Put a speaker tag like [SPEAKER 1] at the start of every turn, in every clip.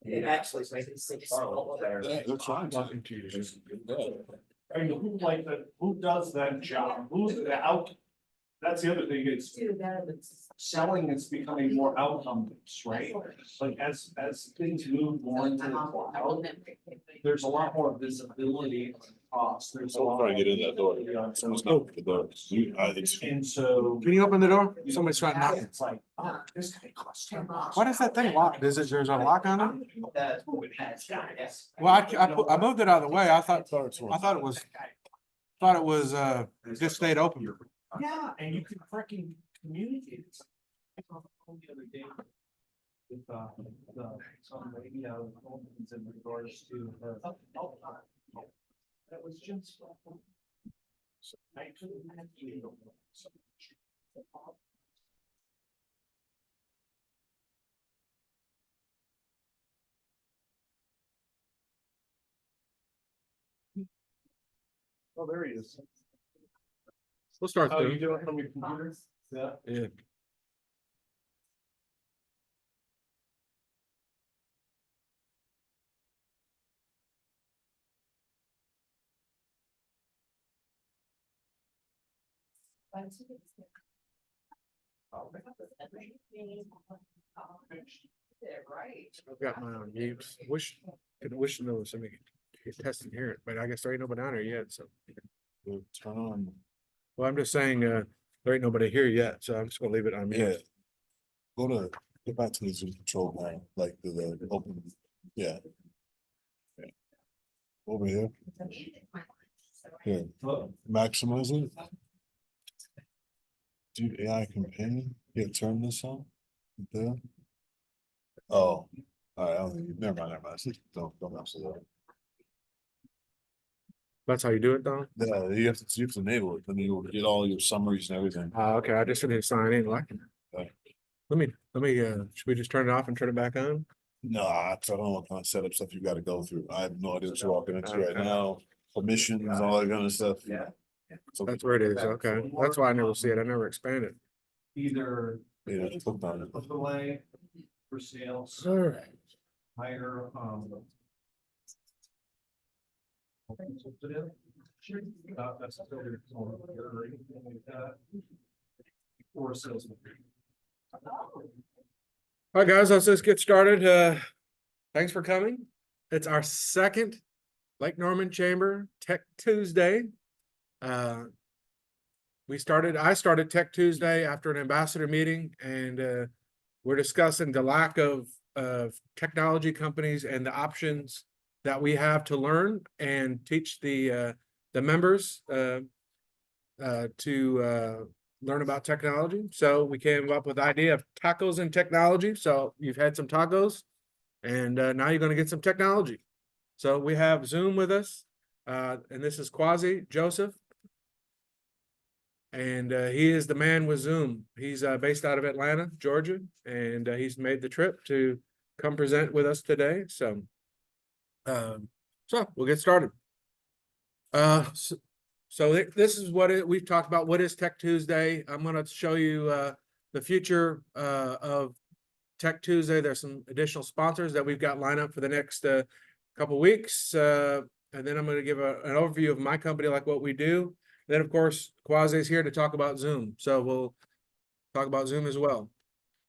[SPEAKER 1] It actually is making 6 there.
[SPEAKER 2] Yeah, they're trying to.
[SPEAKER 3] I mean, who does that job? Who's out? That's the other thing is selling is becoming more outcome based, right? Like as things move more into the cloud, there's a lot more visibility on cost. There's a
[SPEAKER 2] Someone
[SPEAKER 3] lot
[SPEAKER 2] trying to get in that door.
[SPEAKER 3] more-
[SPEAKER 2] Someone's knocking the door.
[SPEAKER 3] And so.
[SPEAKER 4] Can you open the door? Somebody's trying to knock it.
[SPEAKER 3] It's like, oh, this guy costs $10.
[SPEAKER 4] Why does that thing lock? There's a lock on it?
[SPEAKER 1] That's what it has, yes.
[SPEAKER 4] Well, I moved it out of the way. I thought it was just stayed open.
[SPEAKER 3] Yeah, and you can freaking communicate. The other day with some radio in regards to that was just. I couldn't imagine. Oh, there he is.
[SPEAKER 4] We'll start
[SPEAKER 3] Oh, you
[SPEAKER 4] soon.
[SPEAKER 3] do it from your computer? Yeah.
[SPEAKER 4] Yeah. I've got mine on mute. Wish to know somebody could test and hear it, but I guess there ain't nobody on there yet, so.
[SPEAKER 2] Turn on.
[SPEAKER 4] Well, I'm just saying, there ain't nobody here yet, so I'm just gonna leave it on
[SPEAKER 2] Yeah.
[SPEAKER 4] mute.
[SPEAKER 2] Go back to the Zoom control now, like the open, yeah. Yeah. Over here. Here, maximize it. Do AI companion, yeah, turn this on. There. Oh, all right, never mind. Don't mess with that.
[SPEAKER 4] That's how you do it, Don?
[SPEAKER 2] Yeah, you have to enable it, then you get all your summaries and everything.
[SPEAKER 4] Okay, I just didn't sign in like.
[SPEAKER 2] Okay.
[SPEAKER 4] Let me, should we just turn it off and turn it back on?
[SPEAKER 2] No, I don't know what kind of setup stuff you gotta go through. I have no idea what you're walking into right
[SPEAKER 4] Okay.
[SPEAKER 2] now. Permissions, all that kind of stuff.
[SPEAKER 1] Yeah.
[SPEAKER 2] So,
[SPEAKER 4] That's where it is, okay. That's why I never see it. I never expand it.
[SPEAKER 3] Either
[SPEAKER 2] yeah, just click on it.
[SPEAKER 3] put away for sales,
[SPEAKER 4] All right.
[SPEAKER 3] hire, that's a filter or anything like that. Or salesman.
[SPEAKER 4] All right, guys, let's just get started. Thanks for coming. It's our second Lake Norman Chamber Tech Tuesday. I started Tech Tuesday after an ambassador meeting, and we're discussing the lack of technology companies and the options that we have to learn and teach the members to learn about technology. So we came up with the idea of tacos and technology. So you've had some tacos, and now you're going to get some technology. So we have Zoom with us, and this is Kwasi Joseph. And he is the man with Zoom. He's based out of Atlanta, Georgia, and he's made the trip to come present with us today. So we'll get started. So this is what we've talked about. What is Tech Tuesday? I'm going to show you the future of Tech Tuesday. There's some additional sponsors that we've got lined up for the next couple weeks. And then I'm going to give an overview of my company, like what we do. Then, of course, Kwasi is here to talk about Zoom. So we'll talk about Zoom as well.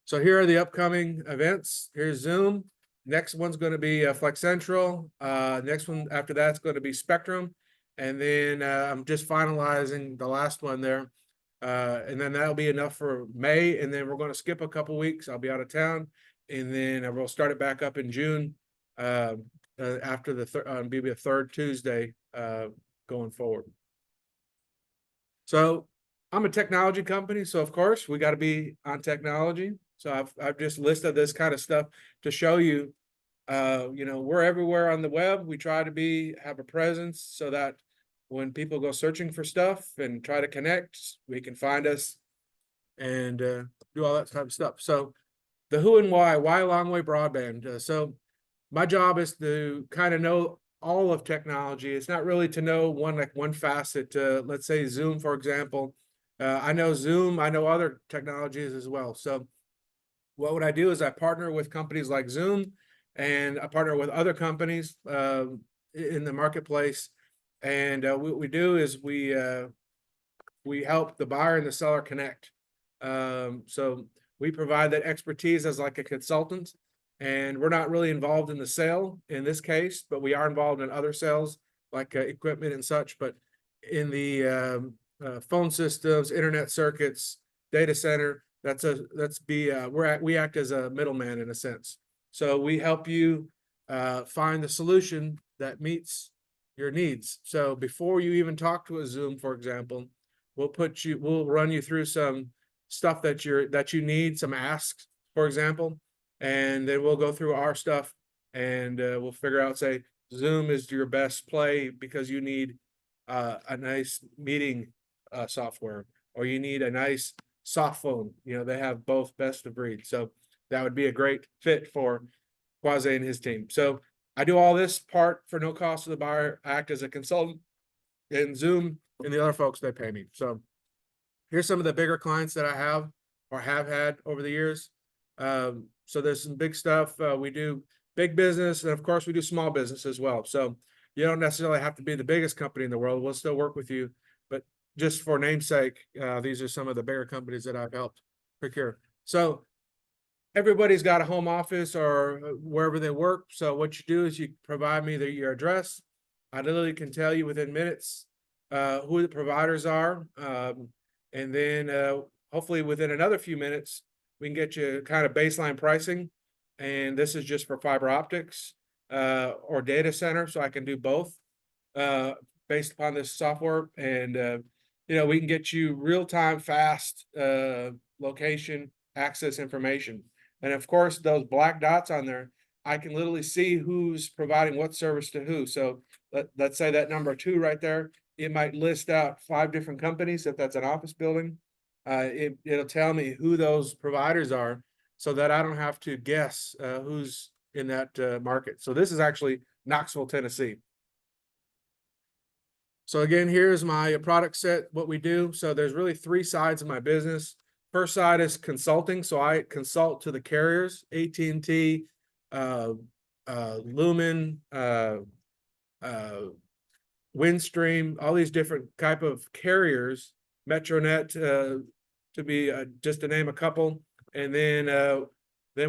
[SPEAKER 4] So here are the upcoming events. Here's Zoom. Next one's going to be Flex Central. Next one after that's going to be Spectrum. And then I'm just finalizing the last one there. And then that'll be enough for May. And then we're going to skip a couple weeks. I'll be out of town. And then we'll start it back up in June after the maybe a third Tuesday going forward. So I'm a technology company. So, of course, we got to be on technology. So I've just listed this kind of stuff to show you, we're everywhere on the web. We try to have a presence so that when people go searching for stuff and try to connect, we can find us and do all that type of stuff. So the who and why Longway Broadband. So my job is to kind of know all of technology. It's not really to know one facet. Let's say Zoom, for example. I know Zoom. I know other technologies as well. So what would I do is I partner with companies like Zoom and I partner with other companies in the marketplace. And what we do is we help the buyer and the seller connect. So we provide that expertise as like a consultant, and we're not really involved in the sale in this case, but we are involved in other sales like equipment and such. But in the phone systems, internet circuits, data center, we act as a middleman in a sense. So we help you find the solution that meets your needs. So before you even talk to a Zoom, for example, we'll run you through some stuff that you need, some asks, for example, and then we'll go through our stuff and we'll figure out, say, Zoom is your best play because you need a nice meeting software, or you need a nice soft phone. You know, they have both best of breed. So that would be a great fit for Kwasi and his team. So I do all this part for no cost to the buyer, act as a consultant, and Zoom and the other folks, they pay me. So here's some of the bigger clients that I have or have had over the years. So there's some big stuff. We do big business, and of course we do small business as well. So you don't necessarily have to be the biggest company in the world. We'll still work with you, but just for namesake, these are some of the bigger companies that I've helped procure. So everybody's got a home office or wherever they work. So what you do is you provide me your address. I literally can tell you within minutes who the providers are. And then hopefully within another few minutes, we can get you kind of baseline pricing. And this is just for fiber optics or data center. So I can do both based upon this software. And, we can get you real-time, fast location access information. And of course, those black dots on there, I can literally see who's providing what service to who. So let's say that number 2 right there, it might list out 5 different companies if that's an office building. It'll tell me who those providers are so that I don't have to guess who's in that market. So this is actually Knoxville, Tennessee. So again, here's my product set, what we do. So there's really 3 sides of my business. First side is consulting. So I consult to the carriers, AT&T, Lumen, Windstream, all these different type of carriers, Metronet, to be just to name a couple. And then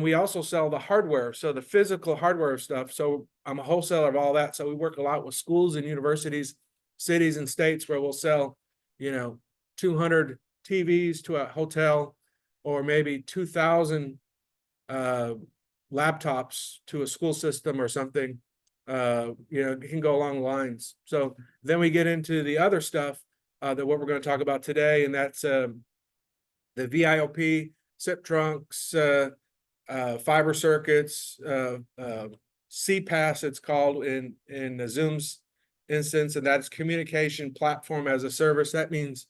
[SPEAKER 4] we also sell the hardware, so the physical hardware stuff. So I'm a wholesaler of all that. So we work a lot with schools and universities, cities and states where we'll sell, 200 TVs to a hotel, or maybe 2,000 laptops to a school system or something. It can go along the lines. So then we get into the other stuff that what we're going to talk about today, and that's the VIOP, SIP trunks, fiber circuits, CPaaS, it's called in the Zoom's instance, and that's communication platform as a service. That means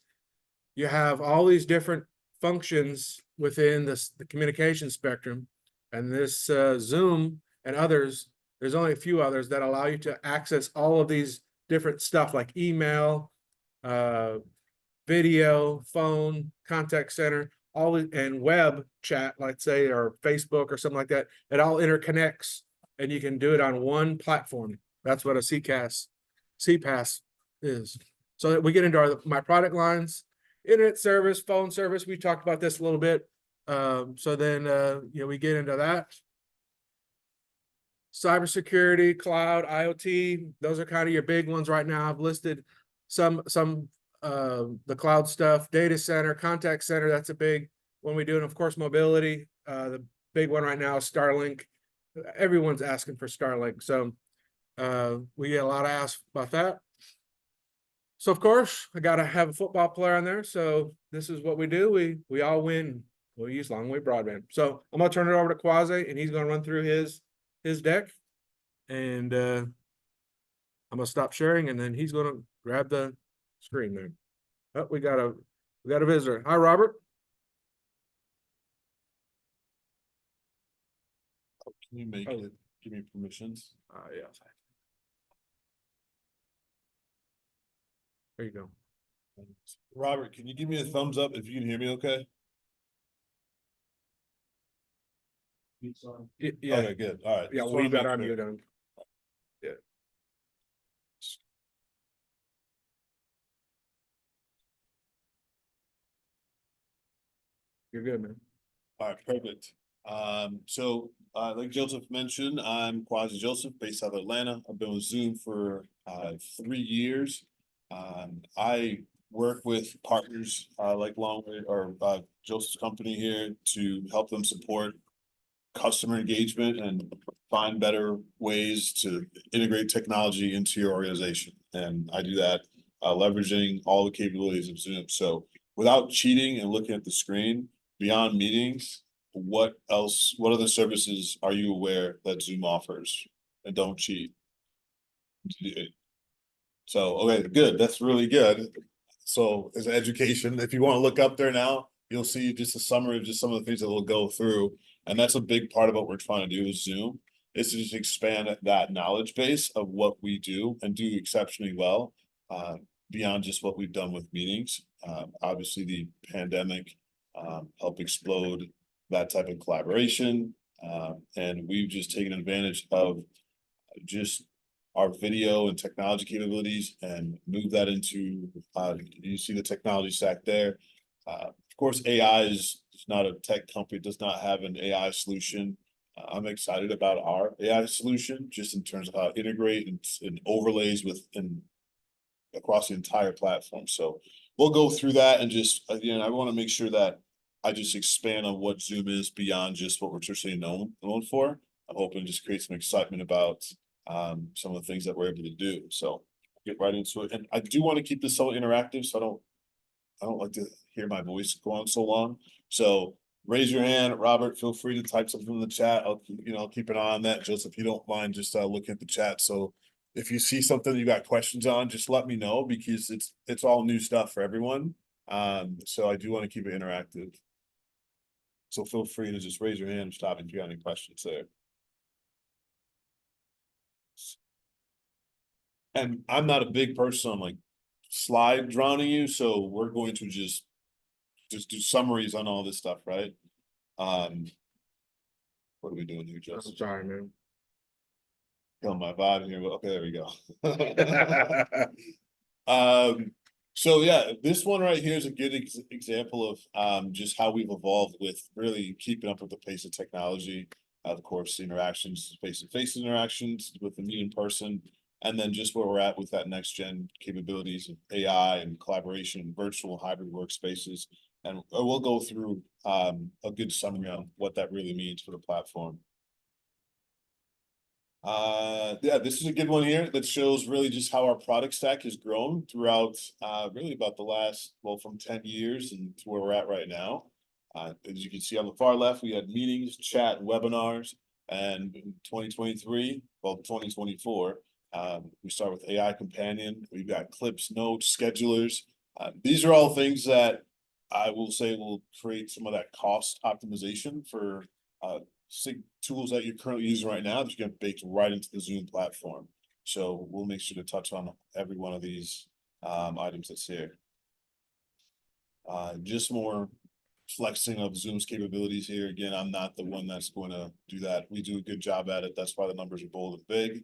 [SPEAKER 4] you have all these different functions within the communication spectrum, and this Zoom and others, there's only a few others that allow you to access all of these different stuff like email, video, phone, contact center, and web chat, let's say, or Facebook or something like that. It all interconnects, and you can do it on one platform. That's what a CPaaS is. So we get into my product lines. Internet service, phone service. We talked about this a little bit. So then, we get into that. Cybersecurity, cloud, IoT. Those are kind of your big ones right now. I've listed some the cloud stuff, data center, contact center. That's a big one we do. And of course, mobility. The big one right now is Starlink. Everyone's asking for Starlink. So we get a lot of asks about that. So of course, I got to have a football player on there. So this is what we do. We all win. We use Longway Broadband. So I'm going to turn it over to Kwasi, and he's going to run through his deck. And I'm going to stop sharing, and then he's going to grab the screen there. Oh, we got a visitor. Hi, Robert.
[SPEAKER 2] Can you make it? Give me permissions.
[SPEAKER 4] Yes. There you go.
[SPEAKER 2] Robert, can you give me a thumbs up if you can hear me okay?
[SPEAKER 4] Yeah,
[SPEAKER 2] Okay, good, all right.
[SPEAKER 4] yeah,
[SPEAKER 2] Just
[SPEAKER 4] we'll leave
[SPEAKER 2] wanna
[SPEAKER 4] that on
[SPEAKER 2] make
[SPEAKER 4] you
[SPEAKER 2] sure.
[SPEAKER 4] then. Yeah. You're good, man.
[SPEAKER 2] All right, perfect. So, like Joseph mentioned, I'm Kwasi Joseph, based out of Atlanta. I've been with Zoom for 3 years. I work with partners like Longway or Joseph's company here to help them support customer engagement and find better ways to integrate technology into your organization. And I do that leveraging all the capabilities of Zoom. So without cheating and looking at the screen, beyond meetings, what else, what other services are you aware that Zoom offers? And don't cheat. So, okay, good. That's really good. So as education, if you want to look up there now, you'll see just a summary of just some of the things that we'll go through. And that's a big part of what we're trying to do with Zoom, is to just expand that knowledge base of what we do and do exceptionally well. Beyond just what we've done with meetings. Obviously the pandemic helped explode that type of collaboration. And we've just taken advantage of just our video and technology capabilities and move that into, you see the technology stack there. Of course, AI is not a tech company, does not have an AI solution. I'm excited about our AI solution, just in terms of how it integrate and overlays within across the entire platform. So we'll go through that and just, again, I want to make sure that I just expand on what Zoom is beyond just what we're traditionally known for. I'm hoping to just create some excitement about some of the things that we're able to do. So get right into it. And I do want to keep this so interactive, so I don't like to hear my voice go on so long. So raise your hand, Robert, feel free to type something in the chat. I'll keep an eye on that. Joseph, if you don't mind, just looking at the chat. So if you see something you got questions on, just let me know, because it's all new stuff for everyone. So I do want to keep it interactive. So feel free to just raise your hand and stop if you got any questions there. And I'm not a big person on like slide drowning you, so we're going to just do summaries on all this stuff, right? What are we doing here,
[SPEAKER 4] I'm
[SPEAKER 2] Justin?
[SPEAKER 4] sorry, man.
[SPEAKER 2] Killing my vibe here. Okay, there we go. So yeah, this one right here is a good example of just how we've evolved with really keeping up with the pace of technology. Of course, interactions, face-to-face interactions with the meeting person, and then just where we're at with that next gen capabilities of AI and collaboration, virtual hybrid workspaces. And we'll go through a good summary on what that really means for the platform. Yeah, this is a good one here that shows really just how our product stack has grown throughout really about the last, well, from 10 years and to where we're at right now. As you can see on the far left, we had meetings, chat, webinars, and in 2023, well, 2024, we start with AI Companion. We've got clips, notes, schedulers. These are all things that I will say will create some of that cost optimization for tools that you're currently using right now that you get baked right into the Zoom platform. So we'll make sure to touch on every one of these items that's here. Just more flexing of Zoom's capabilities here. Again, I'm not the one that's going to do that. We do a good job at it. That's why the numbers are bold and big.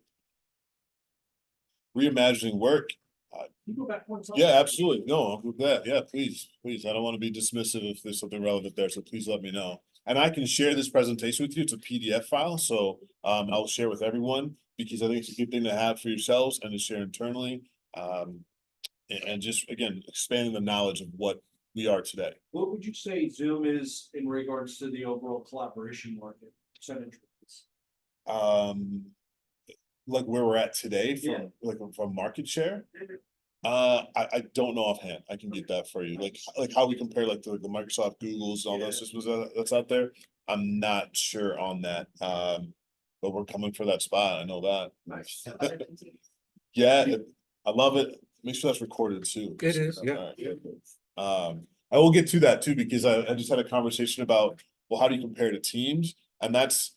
[SPEAKER 2] Reimagining work.
[SPEAKER 3] You go back one time.
[SPEAKER 2] Yeah, absolutely. No, I'm with that. Yeah, please. I don't want to be dismissive if there's something relevant there. So please let me know. And I can share this presentation with you. It's a PDF file. So I'll share with everyone, because I think it's a good thing to have for yourselves and to share internally. And just, again, expanding the knowledge of what we are today.
[SPEAKER 3] What would you say Zoom is in regards to the overall collaboration market percentage?
[SPEAKER 2] Like where we're at today from market share. I don't know offhand. I can get that for you. Like how we compare like the Microsoft, Google's, and all those systems that's out there. I'm not sure on that. But we're coming for that spot. I know that.
[SPEAKER 3] Nice.
[SPEAKER 2] Yeah, I love it. Make sure that's recorded too.
[SPEAKER 4] It is, yeah.
[SPEAKER 2] I will get to that too, because I just had a conversation about, well, how do you compare to Teams? And it's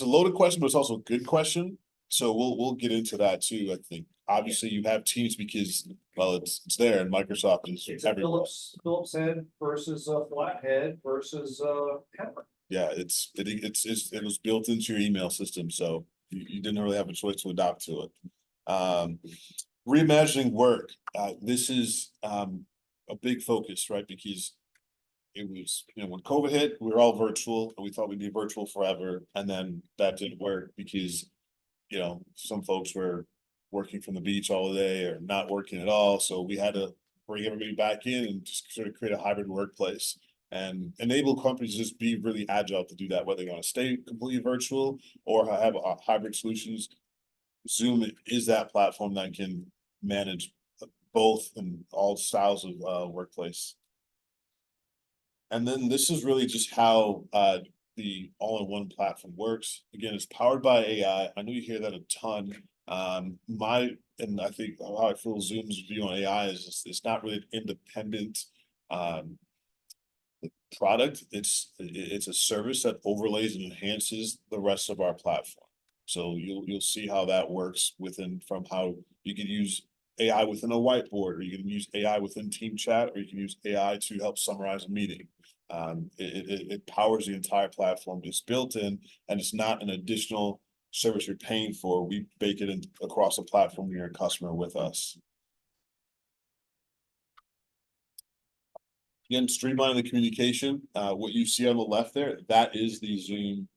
[SPEAKER 2] a loaded question, but it's also a good question. So we'll get into that too. I think obviously you have Teams because, well, it's there, and Microsoft is
[SPEAKER 3] It's
[SPEAKER 2] everywhere.
[SPEAKER 3] Philips head versus a flat head versus hammer.
[SPEAKER 2] Yeah, it was built into your email system, so you didn't really have a choice to adopt to it. Reimagining work, this is a big focus, right? Because it was, when COVID hit, we were all virtual and we thought we'd be virtual forever. And then that didn't work because, some folks were working from the beach all day or not working at all. So we had to bring everybody back in and just sort of create a hybrid workplace and enable companies to just be really agile to do that, whether they want to stay completely virtual or have hybrid solutions. Zoom is that platform that can manage both and all styles of workplace. And then this is really just how the all-in-one platform works. Again, it's powered by AI. I know you hear that a ton. And I think how I feel Zoom's view on AI is it's not really an independent product. It's a service that overlays and enhances the rest of our platform. So you'll see how that works from how you can use AI within a whiteboard, or you can use AI within team chat, or you can use AI to help summarize a meeting. It powers the entire platform. It's built in, and it's not an additional service you're paying for. We bake it in across the platform when you're a customer with us. Again, streamlining the communication. What you see on the left there, that is the Zoom.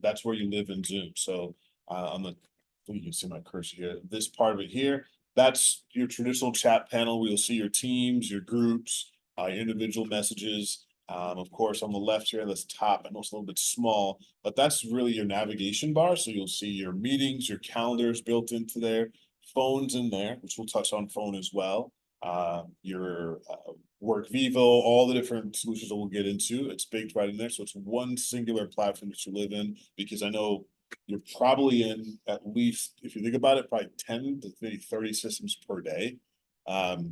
[SPEAKER 2] That's where you live in Zoom. So you can see my cursor here. This part of it here, that's your traditional chat panel. We'll see your teams, your groups, individual messages. Of course, on the left here, that's top. I know it's a little bit small, but that's really your navigation bar. So you'll see your meetings, your calendars built into there, phones in there, which we'll touch on phone as well. Your Work Vivo, all the different solutions that we'll get into. It's baked right in there. So it's one singular platform that you live in, because I know you're probably in at least, if you think about it, probably 10 to maybe 30 systems per day.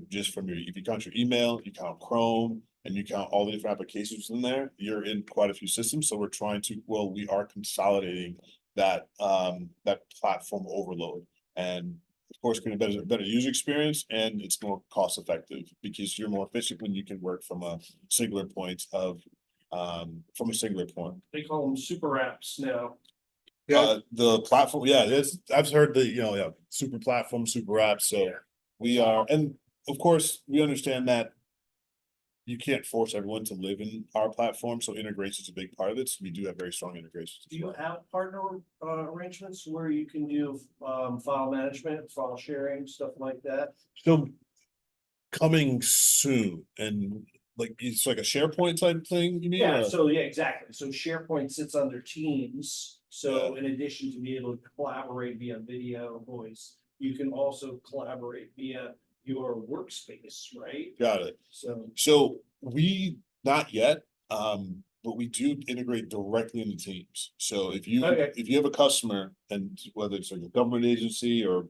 [SPEAKER 2] Just from if you count your email, you count Chrome, and you count all the different applications in there, you're in quite a few systems. So we are consolidating that platform overload, and of course, going to better user experience, and it's more cost effective because you're more efficient when you can work from a singular point.
[SPEAKER 3] They call them super apps now.
[SPEAKER 4] Yeah.
[SPEAKER 2] The platform, I've heard the super platform, super apps. So we are, and of course, we understand that you can't force everyone to live in our platform, so integration is a big part of it. So we do have very strong integrations.
[SPEAKER 3] Do you have partner arrangements where you can do file management, file sharing, stuff like that?
[SPEAKER 2] So coming soon, and like it's like a SharePoint type thing, you mean?
[SPEAKER 3] Yeah, so exactly. So SharePoint sits under Teams. So in addition to being able to collaborate via video, voice, you can also collaborate via your workspace, right?
[SPEAKER 2] Got it. So we not yet, but we do integrate directly into Teams. So if you have a customer, and whether it's like a government agency or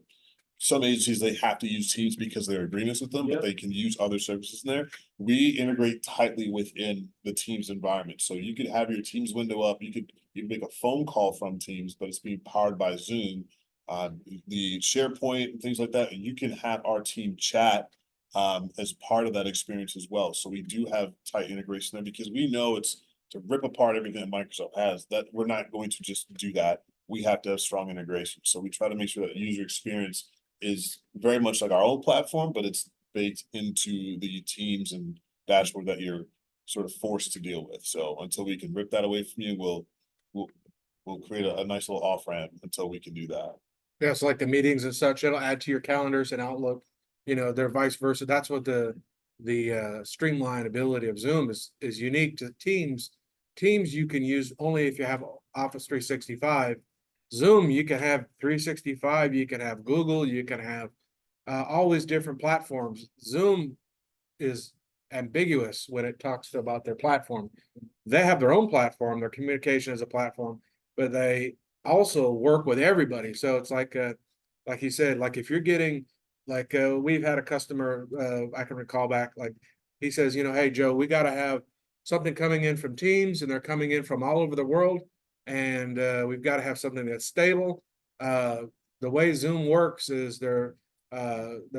[SPEAKER 2] some agencies, they have to use Teams because there are agreements with them, but they can use other services in there. We integrate tightly within the Teams environment. So you could have your Teams window up, you can make a phone call from Teams, but it's being powered by Zoom. The SharePoint and things like that, and you can have our team chat as part of that experience as well. So we do have tight integration there, because we know it's to rip apart everything that Microsoft has, that we're not going to just do that. We have to have strong integration. So we try to make sure that user experience is very much like our own platform, but it's baked into the Teams and dashboard that you're sort of forced to deal with. So until we can rip that away from you, we'll create a nice little off ramp until we can do that.
[SPEAKER 4] Yeah, so like the meetings and such, it'll add to your calendars and Outlook, they're vice versa. That's what the streamlined ability of Zoom is unique to Teams. Teams you can use only if you have Office 365. Zoom, you can have 365, you can have Google, you can have all these different platforms. Zoom is ambiguous when it talks about their platform. They have their own platform, their communication is a platform, but they also work with everybody. So it's like you said, like if you're getting, like we've had a customer, I can recall back, like he says, hey Joe, we got to have something coming in from Teams, and they're coming in from all over the world, and we've got to have something that's stable. The way Zoom works is their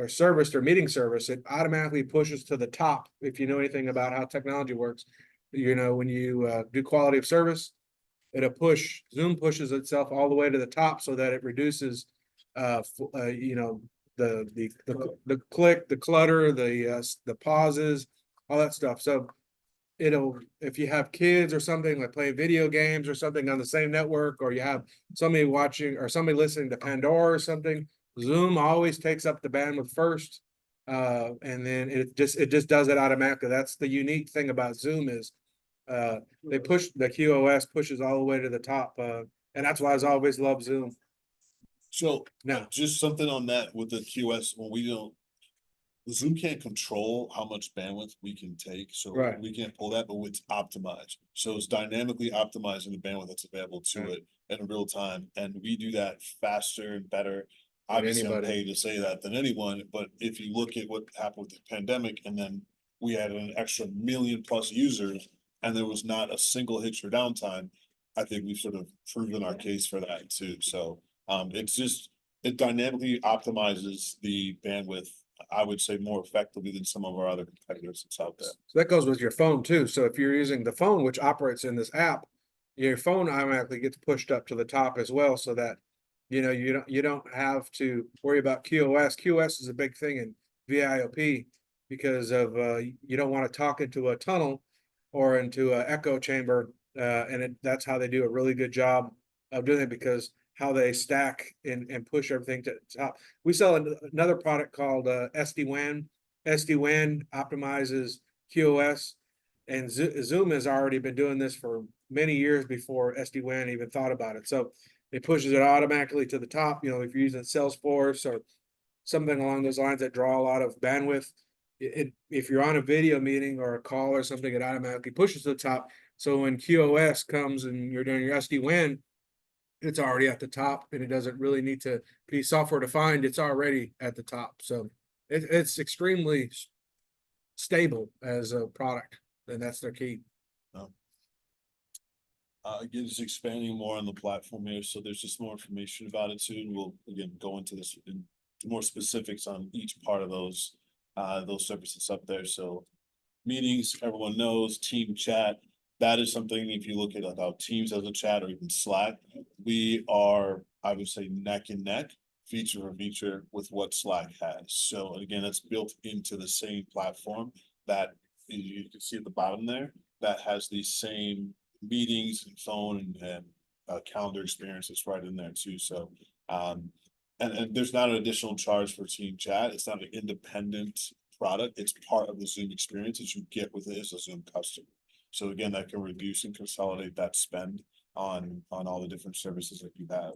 [SPEAKER 4] service, their meeting service, it automatically pushes to the top. If you know anything about how technology works, you know, when you do quality of service, Zoom pushes itself all the way to the top so that it reduces, you know, the click, the clutter, the pauses, all that stuff. So if you have kids or something like playing video games or something on the same network, or you have somebody watching or somebody listening to Pandora or something, Zoom always takes up the bandwidth first. And then it just does it automatically. That's the unique thing about Zoom is they push the QoS pushes all the way to the top. And that's why I've always loved Zoom.
[SPEAKER 2] So
[SPEAKER 4] Now,
[SPEAKER 2] just something on that with the QS, when we don't. Zoom can't control how much bandwidth we can take, so
[SPEAKER 4] Right.
[SPEAKER 2] we can't pull that, but it's optimized. So it's dynamically optimizing the bandwidth that's available to
[SPEAKER 4] Right.
[SPEAKER 2] it in real time, and we do that faster and better.
[SPEAKER 4] Than
[SPEAKER 2] Obviously, I'm
[SPEAKER 4] anybody.
[SPEAKER 2] paid to say that than anyone, but if you look at what happened with the pandemic, and then we had an extra 1,000,000+ users, and there was not a single hitch or downtime, I think we've sort of proven our case for that too. So it's just, it dynamically optimizes the bandwidth, I would say, more effectively than some of our other competitors that's out there.
[SPEAKER 4] So that goes with your phone too. So if you're using the phone, which operates in this app, your phone automatically gets pushed up to the top as well, so that you know you don't have to worry about QoS. QoS is a big thing in VIOP because of you don't want to talk into a tunnel or into an echo chamber, and that's how they do a really good job of doing it, because how they stack and push everything to the top. We sell another product called SD-WAN. SD-WAN optimizes QoS, and Zoom has already been doing this for many years before SD-WAN even thought about it. So it pushes it automatically to the top. You know, if you're using Salesforce or something along those lines that draw a lot of bandwidth, if you're on a video meeting or a call or something, it automatically pushes to the top. So when QoS comes and you're doing your SD-WAN, it's already at the top, and it doesn't really need to be software defined. It's already at the top. So it's extremely stable as a product, and that's their key.
[SPEAKER 2] Again, just expanding more on the platform here, so there's just more information about it soon. We'll again go into this in more specifics on each part of those services up there. So meetings, everyone knows, team chat. That is something, if you look at how Teams as a chat or even Slack, we are, I would say, neck and neck, feature for feature with what Slack has. So again, it's built into the same platform that you can see at the bottom there, that has the same meetings and phone and calendar experiences right in there too. So and there's not an additional charge for team chat. It's not an independent product. It's part of the Zoom experience that you get with it as a Zoom customer. So again, that can reduce and consolidate that spend on all the different services that you have.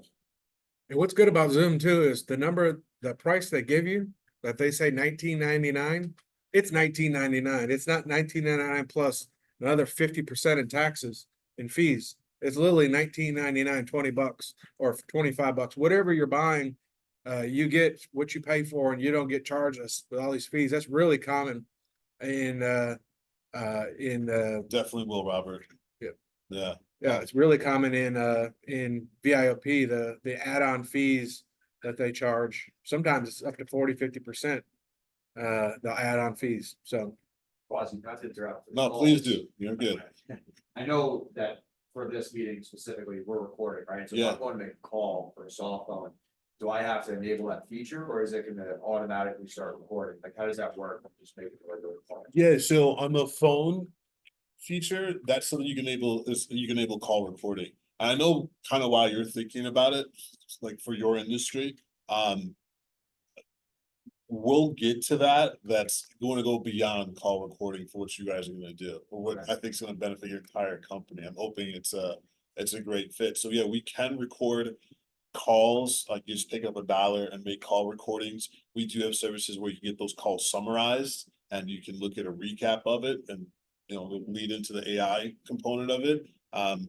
[SPEAKER 4] And what's good about Zoom too is the price they give you, that they say $19.99, it's $19.99. It's not $19.99 plus another 50% in taxes and fees. It's literally $19.99, $20 or $25, whatever you're buying. You get what you pay for, and you don't get charged with all these fees. That's really common in
[SPEAKER 2] Definitely will, Robert.
[SPEAKER 4] Yep.
[SPEAKER 2] Yeah.
[SPEAKER 4] Yeah, it's really common in VIOP, the add-on fees that they charge. Sometimes it's up to 40-50%. The add-on fees. So
[SPEAKER 1] Kwasi, not to interrupt.
[SPEAKER 2] No, please do. You're good.
[SPEAKER 1] I know that for this meeting specifically, we're recording, right? So if
[SPEAKER 2] Yeah.
[SPEAKER 1] I'm going to make a call for a cell phone, do I have to enable that feature, or is it gonna automatically start recording? Like, how does that work? I'm just making a regular call.
[SPEAKER 2] Yeah, so on the phone feature, that's something you can enable call recording. I know kind of why you're thinking about it, like for your industry. We'll get to that. That's going to go beyond call recording for what you guys are going to do, or what I think is going to benefit your entire company. I'm hoping it's a great fit. So yeah, we can record calls, like you just pick up $1 and make call recordings. We do have services where you can get those calls summarized, and you can look at a recap of it, and lead into the AI component of it.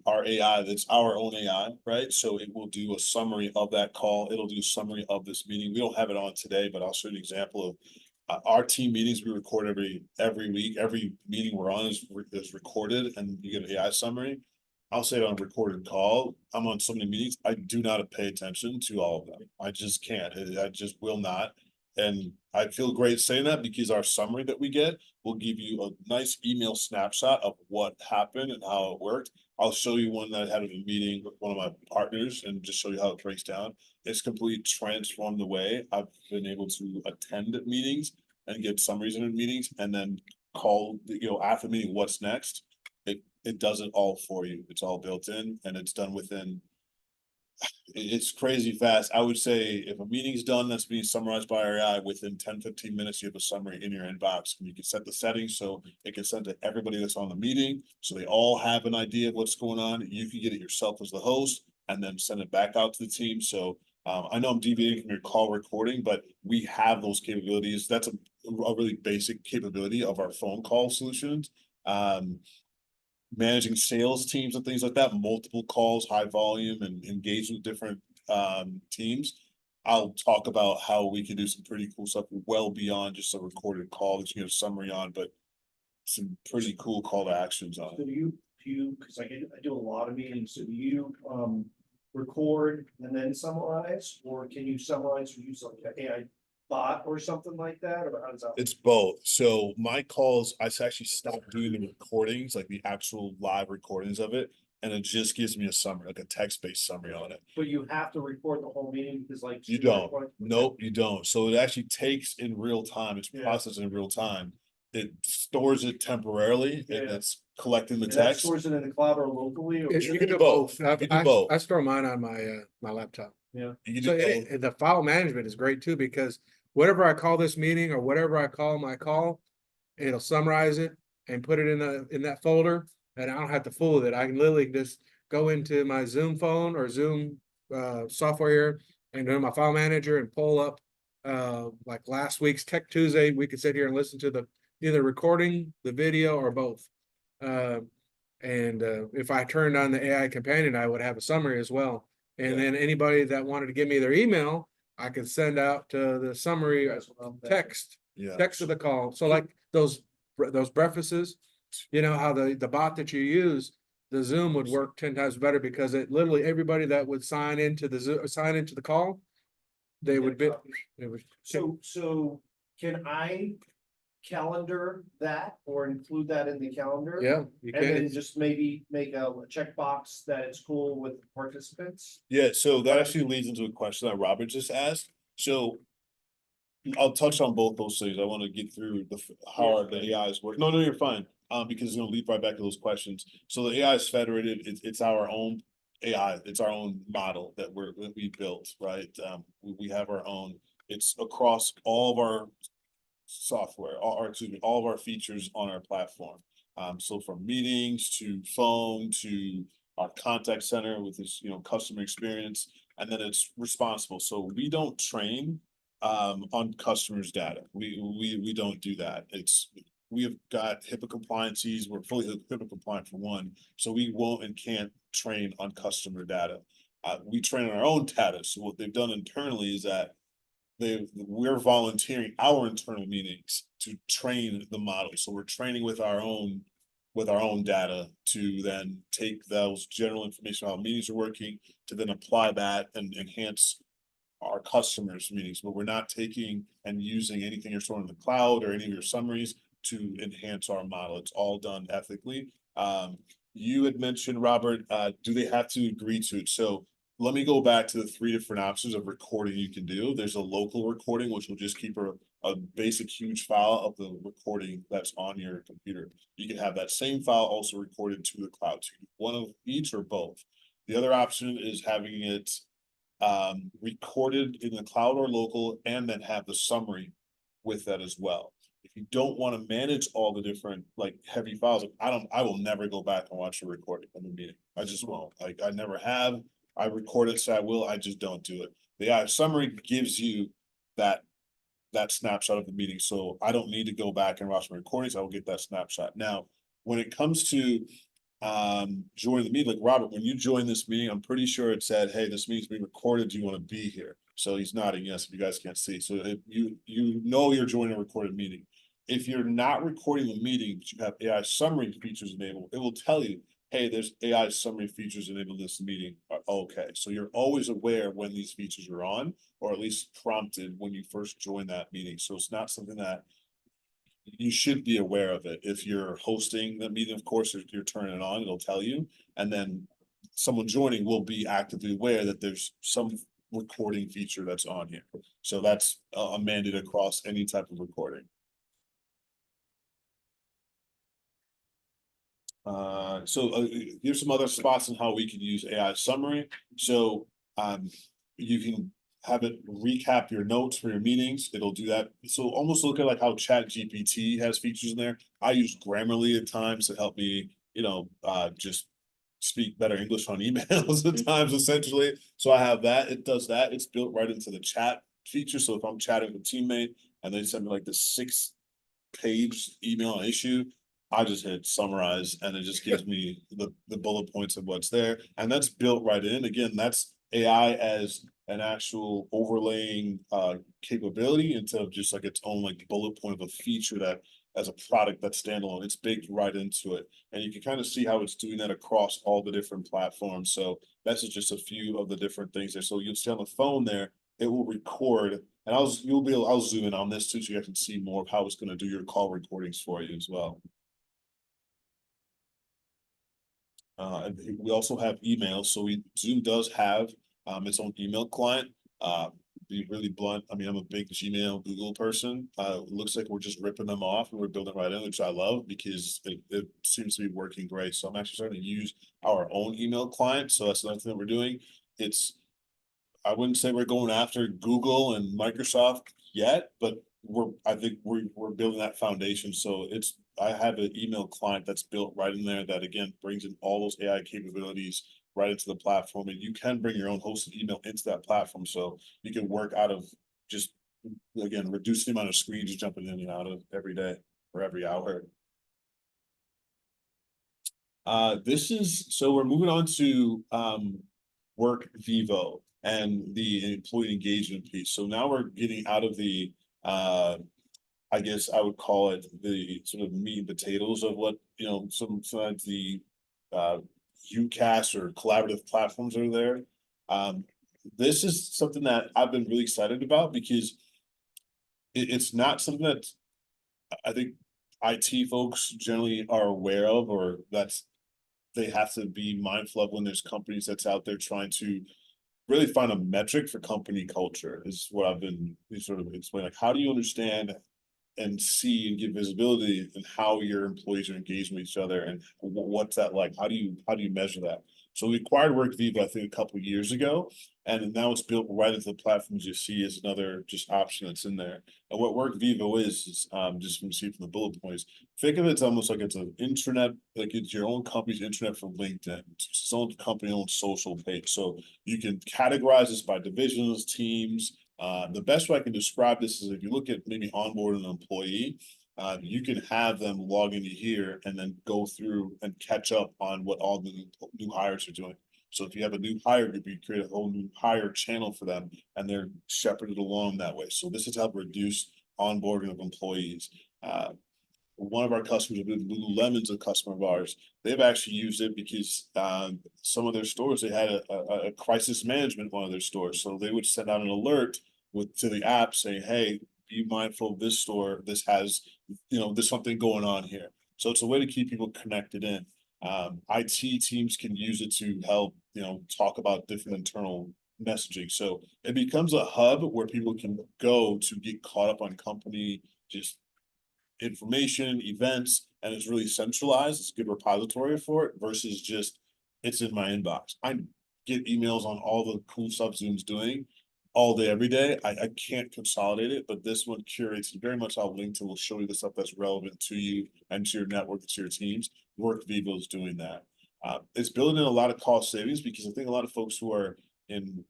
[SPEAKER 2] Our AI, that's our own AI, right? So it will do a summary of that call. It'll do a summary of this meeting. We don't have it on today, but I'll show you an example of our team meetings. We record every week. Every meeting we're on is recorded, and you get an AI summary. I'll say it on a recorded call. I'm on so many meetings, I do not pay attention to all of them. I just can't. I just will not. And I feel great saying that because our summary that we get will give you a nice email snapshot of what happened and how it worked. I'll show you one that I had at a meeting with one of my partners and just show you how it breaks down. It's completely transformed the way I've been able to attend meetings and get summaries in meetings and then call, after the meeting, what's next. It does it all for you. It's all built in and it's done within. It's crazy fast. I would say if a meeting's done that's being summarized by our AI, within 10-15 minutes, you have a summary in your inbox. And you can set the settings so it can send to everybody that's on the meeting. So they all have an idea of what's going on. You can get it yourself as the host and then send it back out to the team. So I know I'm deviating from your call recording, but we have those capabilities. That's a really basic capability of our phone call solutions. Managing sales teams and things like that, multiple calls, high volume and engage with different teams. I'll talk about how we can do some pretty cool stuff well beyond just a recorded call that you get a summary on, but some pretty cool call to actions on
[SPEAKER 3] So
[SPEAKER 2] it.
[SPEAKER 3] do you, because I do a lot of meetings, so do you record and then summarize, or can you summarize or use like an AI bot or something like that, or how does that?
[SPEAKER 2] It's both. So my calls, I actually stopped doing the recordings, like the actual live recordings of it. And it just gives me a summary, like a text-based summary on it.
[SPEAKER 3] But you have to record the whole meeting because like.
[SPEAKER 2] You don't. Nope, you don't. So it actually takes in real time. It's
[SPEAKER 3] Yeah.
[SPEAKER 2] processed in real time. It stores it temporarily and
[SPEAKER 3] Yeah.
[SPEAKER 2] it's collecting the
[SPEAKER 3] And that
[SPEAKER 2] text.
[SPEAKER 3] stores it in the cloud or locally, or?
[SPEAKER 2] You can do both. You can do both.
[SPEAKER 4] I store mine on my laptop.
[SPEAKER 2] You can
[SPEAKER 4] So
[SPEAKER 2] do both.
[SPEAKER 4] the file management is great too, because whatever I call this meeting or whatever I call my call, it'll summarize it and put it in that folder, and I don't have to fool with it. I can literally just go into my Zoom phone or Zoom software here and go to my file manager and pull up like last week's Tech Tuesday. We could sit here and listen to the either recording, the video, or both. If I turned on the AI companion, I would have a summary as well. And then anybody that wanted to give me their email, I could send out the summary text of the call. So like those breakfasts, how the bot that you use, the Zoom would work 10 times better because it literally everybody that would sign into the call, they would be.
[SPEAKER 3] So can I calendar that or include that in the calendar?
[SPEAKER 4] Yeah, you
[SPEAKER 3] And then
[SPEAKER 4] can.
[SPEAKER 3] just maybe make a checkbox that it's cool with participants?
[SPEAKER 2] Yeah, so that actually leads into a question that Robert just asked. So I'll touch on both those things. I want to get through how the AIs work. No, you're fine. Because it's gonna lead right back to those questions. So the AI is federated. It's our own AI. It's our own model that we built, right? We have our own. It's across all of our software, all of our features on our platform. So from meetings to phone to our contact center with this, customer experience, and then it's responsible. So we don't train on customers' data. We don't do that. We have got HIPAA compliances. We're fully HIPAA compliant for one, so we won't and can't train on customer data. We train on our own data. So what they've done internally is that we're volunteering our internal meetings to train the model. So we're training with our own data to then take those general information how meetings are working to then apply that and enhance our customers' meetings. But we're not taking and using anything you're storing in the cloud or any of your summaries to enhance our model. It's all done ethically. You had mentioned, Robert, do they have to agree to it? So let me go back to the 3 different options of recording you can do. There's a local recording, which will just keep a basic huge file of the recording that's on your computer. You can have that same file also recorded to the cloud. So one of each or both. The other option is having it recorded in the cloud or local and then have the summary with that as well. If you don't want to manage all the different like heavy files, I will never go back and watch a recording of a meeting. I just won't. Like I never have. I record it, so I just don't do it. The AI summary gives you that snapshot of the meeting. So I don't need to go back and watch my recordings. I will get that snapshot. Now, when it comes to joining the meeting, like Robert, when you joined this meeting, I'm pretty sure it said, hey, this meeting's being recorded. Do you want to be here? So he's nodding yes, if you guys can't see. So if you're joining a recorded meeting. If you're not recording the meeting, but you have AI summary features enabled, it will tell you, hey, there's AI summary features enabled in this meeting. Okay, so you're always aware when these features are on, or at least prompted when you first join that meeting. So it's not something that you should be aware of it. If you're hosting the meeting, of course, if you're turning it on, it'll tell you. And then someone joining will be actively aware that there's some recording feature that's on here. So that's a mandate across any type of recording. Here's some other spots on how we can use AI summary. So you can have it recap your notes for your meetings. It'll do that. So almost look at like how Chat GPT has features in there. I use Grammarly at times to help me, just speak better English on emails at times, essentially. So I have that. It does that. It's built right into the chat feature. So if I'm chatting with a teammate and they send me like the 6-page email issue, I just hit summarize and it just gives me the bullet points of what's there. And that's built right in. Again, that's AI as an actual overlaying capability instead of just like its own like bullet point of a feature that as a product that's standalone, it's baked right into it. And you can kind of see how it's doing that across all the different platforms. So that's just a few of the different things there. So you'll see on the phone there, it will record, and I'll zoom in on this too, so you guys can see more of how it's going to do your call recordings for you as well. And we also have email. So Zoom does have its own email client. Be really blunt. I mean, I'm a big Gmail, Google person. It looks like we're just ripping them off and we're building right in, which I love because it seems to be working great. So I'm actually starting to use our own email client. So that's another thing that we're doing. I wouldn't say we're going after Google and Microsoft yet, but I think we're building that foundation. So I have an email client that's built right in there that again brings in all those AI capabilities right into the platform, and you can bring your own hosted email into that platform. So you can work out of just again reduce the amount of screens you're jumping in and out of every day or every hour. So we're moving on to Work Vivo and the employee engagement piece. So now we're getting out of the I guess I would call it the sort of meat and potatoes of what, sometimes the UCAS or collaborative platforms are there. This is something that I've been really excited about because it's not something that I think IT folks generally are aware of, or they have to be mindful of when there's companies that's out there trying to really find a metric for company culture is what I've been sort of explaining. Like, how do you understand and see and give visibility in how your employees are engaging with each other and what's that like? How do you measure that? So we acquired WorkVivo, I think, a couple of years ago, and now it's built right into the platforms you see as another just option that's in there. And what WorkVivo is just from see from the bullet points, think of it almost like it's an intranet, like it's your own company's intranet for LinkedIn. It's its own company-owned social page. So you can categorize this by divisions, teams. The best way I can describe this is if you look at maybe onboard an employee, you can have them log into here and then go through and catch up on what all the new hires are doing. So if you have a new hire group, you create a whole new hire channel for them and they're shepherded along that way. So this is help reduce onboarding of employees. One of our customers, Lululemon's a customer of ours. They've actually used it because some of their stores, they had a crisis management in one of their stores. So they would send out an alert to the app saying, hey, be mindful of this store. This has, there's something going on here. So it's a way to keep people connected in. IT teams can use it to help, talk about different internal messaging. So it becomes a hub where people can go to get caught up on company just information, events, and it's really centralized. It's a good repository for it versus just it's in my inbox. I get emails on all the cool stuff Zoom's doing all day, every day. I can't consolidate it, but this one curates very much how LinkedIn will show you the stuff that's relevant to you and to your network, to your teams. WorkVivo is doing that. It's building in a lot of cost savings because I think a lot of folks who are in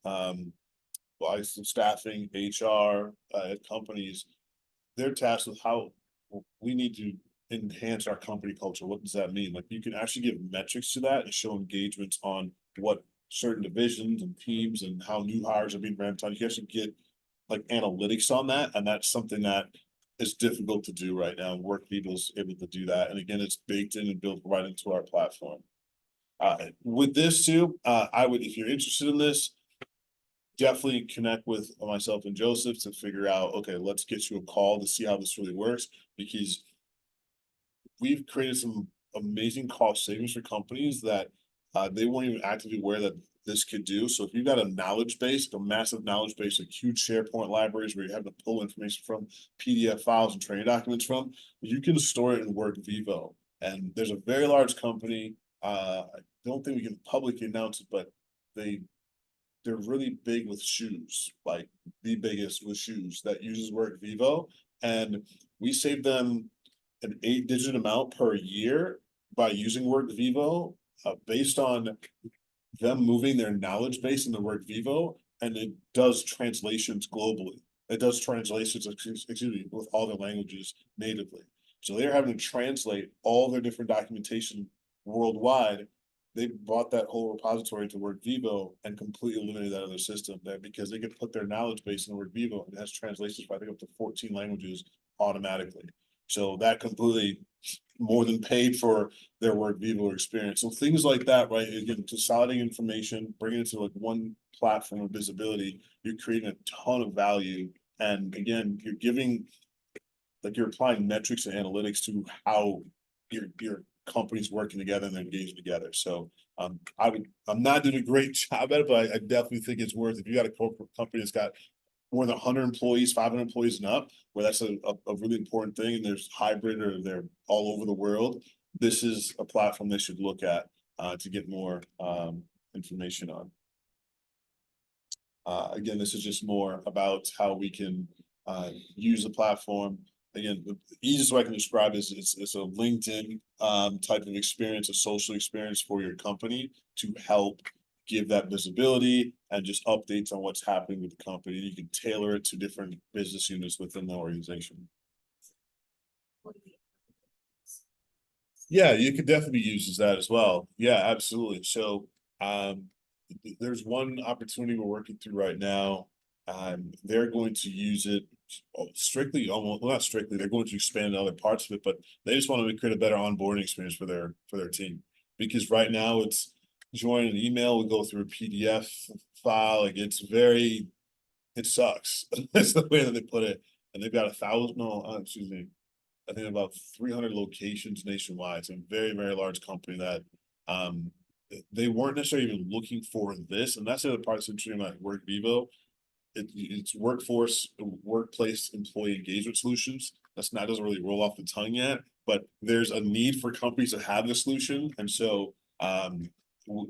[SPEAKER 2] staffing, HR at companies, they're tasked with how we need to enhance our company culture. What does that mean? Like, you can actually give metrics to that and show engagements on what certain divisions and teams and how new hires are being ramped on. You can actually get like analytics on that, and that's something that is difficult to do right now. WorkVivo is able to do that, and again, it's baked in and built right into our platform. With this too, I would, if you're interested in this, definitely connect with myself and Joseph to figure out, okay, let's get you a call to see how this really works, because we've created some amazing cost savings for companies that they weren't even actively aware that this could do. So if you've got a knowledge base, a massive knowledge base, like huge SharePoint libraries where you have to pull information from, PDF files and training documents from, you can store it in WorkVivo. And there's a very large company, I don't think we can publicly announce it, but they're really big with shoes, like the biggest with shoes, that uses WorkVivo. And we save them an 8-digit amount per year by using WorkVivo, based on them moving their knowledge base into WorkVivo, and it does translations globally. It does translations, excuse me, with all their languages natively. So they're having to translate all their different documentation worldwide. They brought that whole repository to WorkVivo and completely eliminated that other system there, because they could put their knowledge base in WorkVivo and it has translations for I think up to 14 languages automatically. So that completely more than paid for their WorkVivo experience. So things like that, right? Again, consolidating information, bringing it to like one platform of visibility, you're creating a ton of value. And again, you're giving, like, you're applying metrics and analytics to how your companies working together and engaging together. So I'm not doing a great job at it, but I definitely think it's worth, if you got a corporate company that's got more than 100 employees, 500 employees and up, where that's a really important thing, and there's hybrid or they're all over the world, this is a platform they should look at to get more information on. Again, this is just more about how we can use the platform. Again, the easiest way I can describe is it's a LinkedIn type of experience, a social experience for your company to help give that visibility and just updates on what's happening with the company. You can tailor it to different business units within the organization. Yeah, you could definitely be used as that as well. Yeah, absolutely. So there's one opportunity we're working through right now. They're going to use it strictly, almost, well, not strictly, they're going to expand other parts of it, but they just want to create a better onboarding experience for their team. Because right now it's join an email, we go through a PDF file, like it sucks. That's the way that they put it. And they've got 1,000, no, excuse me, I think about 300 locations nationwide. It's a very, very large company that they weren't necessarily even looking for this. And that's the other part that's interesting about WorkVivo. It's workplace employee engagement solutions. Doesn't really roll off the tongue yet, but there's a need for companies to have the solution. And so